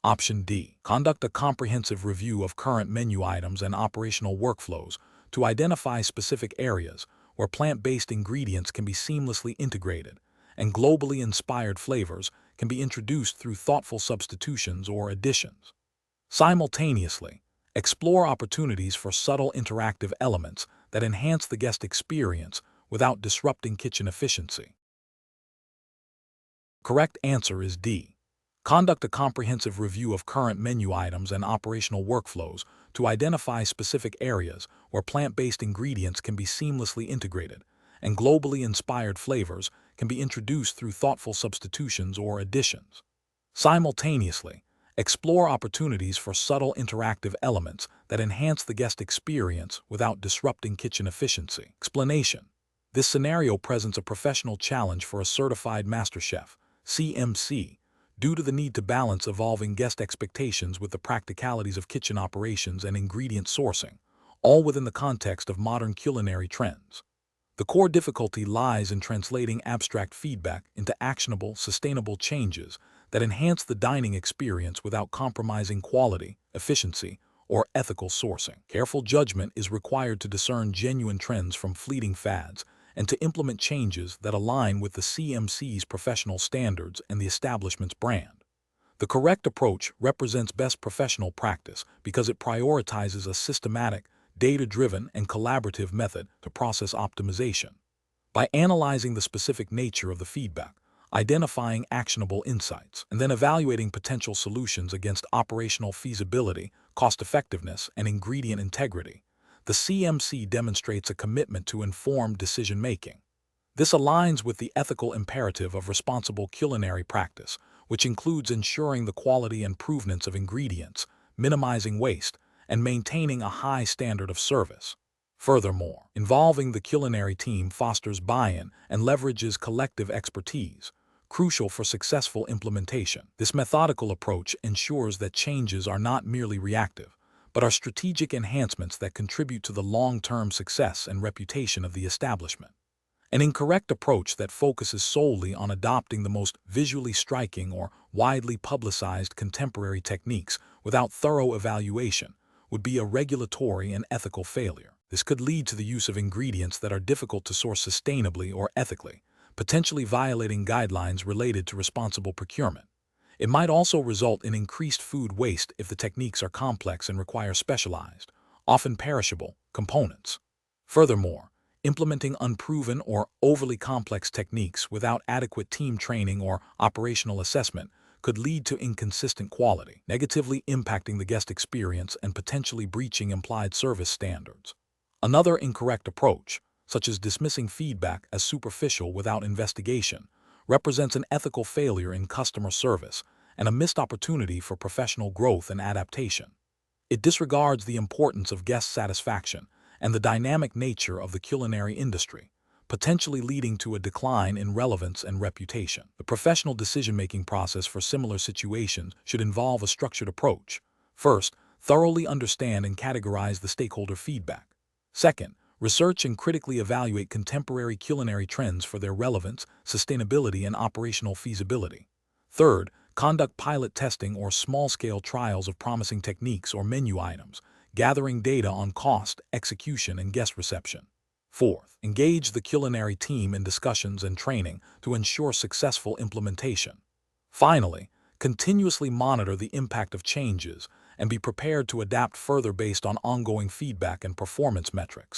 Option D. Conduct a comprehensive review of current menu items and operational workflows to identify specific areas where plant-based ingredients can be seamlessly integrated and globally inspired flavors can be introduced through thoughtful substitutions or additions. Simultaneously, explore opportunities for subtle interactive elements that enhance the guest experience without disrupting kitchen efficiency. Correct answer is D. Conduct a comprehensive review of current menu items and operational workflows to identify specific areas where plant-based ingredients can be seamlessly integrated and globally inspired flavors can be introduced through thoughtful substitutions or additions. Simultaneously, explore opportunities for subtle interactive elements that enhance the guest experience without disrupting kitchen efficiency. Explanation. This scenario presents a professional challenge for a certified master chef, CMC, due to the need to balance evolving guest expectations with the practicalities of kitchen operations and ingredient sourcing, all within the context of modern culinary trends. The core difficulty lies in translating abstract feedback into actionable, sustainable changes that enhance the dining experience without compromising quality, efficiency, or ethical sourcing. Careful judgment is required to discern genuine trends from fleeting fads and to implement changes that align with the CMC's professional standards and the establishment's brand. The correct approach represents best professional practice because it prioritizes a systematic, data-driven, and collaborative method to process optimization. By analyzing the specific nature of the feedback, identifying actionable insights, and then evaluating potential solutions against operational feasibility, cost-effectiveness, and ingredient integrity, the CMC demonstrates a commitment to informed decision-making. This aligns with the ethical imperative of responsible culinary practice, which includes ensuring the quality and provenance of ingredients, minimizing waste, and maintaining a high standard of service. Furthermore, involving the culinary team fosters buy-in and leverages collective expertise, crucial for successful implementation. This methodical approach ensures that changes are not merely reactive, but are strategic enhancements that contribute to the long-term success and reputation of the establishment. An incorrect approach that focuses solely on adopting the most visually striking or widely publicized contemporary techniques without thorough evaluation would be a regulatory and ethical failure. This could lead to the use of ingredients that are difficult to source sustainably or ethically, potentially violating guidelines related to responsible procurement. It might also result in increased food waste if the techniques are complex and require specialized, often perishable, components. Furthermore, implementing unproven or overly complex techniques without adequate team training or operational assessment could lead to inconsistent quality, negatively impacting the guest experience and potentially breaching implied service standards. Another incorrect approach, such as dismissing feedback as superficial without investigation, represents an ethical failure in customer service and a missed opportunity for professional growth and adaptation. It disregards the importance of guest satisfaction and the dynamic nature of the culinary industry, potentially leading to a decline in relevance and reputation. The professional decision-making process for similar situations should involve a structured approach. First, thoroughly understand and categorize the stakeholder feedback. Second, research and critically evaluate contemporary culinary trends for their relevance, sustainability, and operational feasibility. Third, conduct pilot testing or small-scale trials of promising techniques or menu items, gathering data on cost, execution, and guest reception. Fourth, engage the culinary team in discussions and training to ensure successful implementation. Finally, continuously monitor the impact of changes and be prepared to adapt further based on ongoing feedback and performance metrics.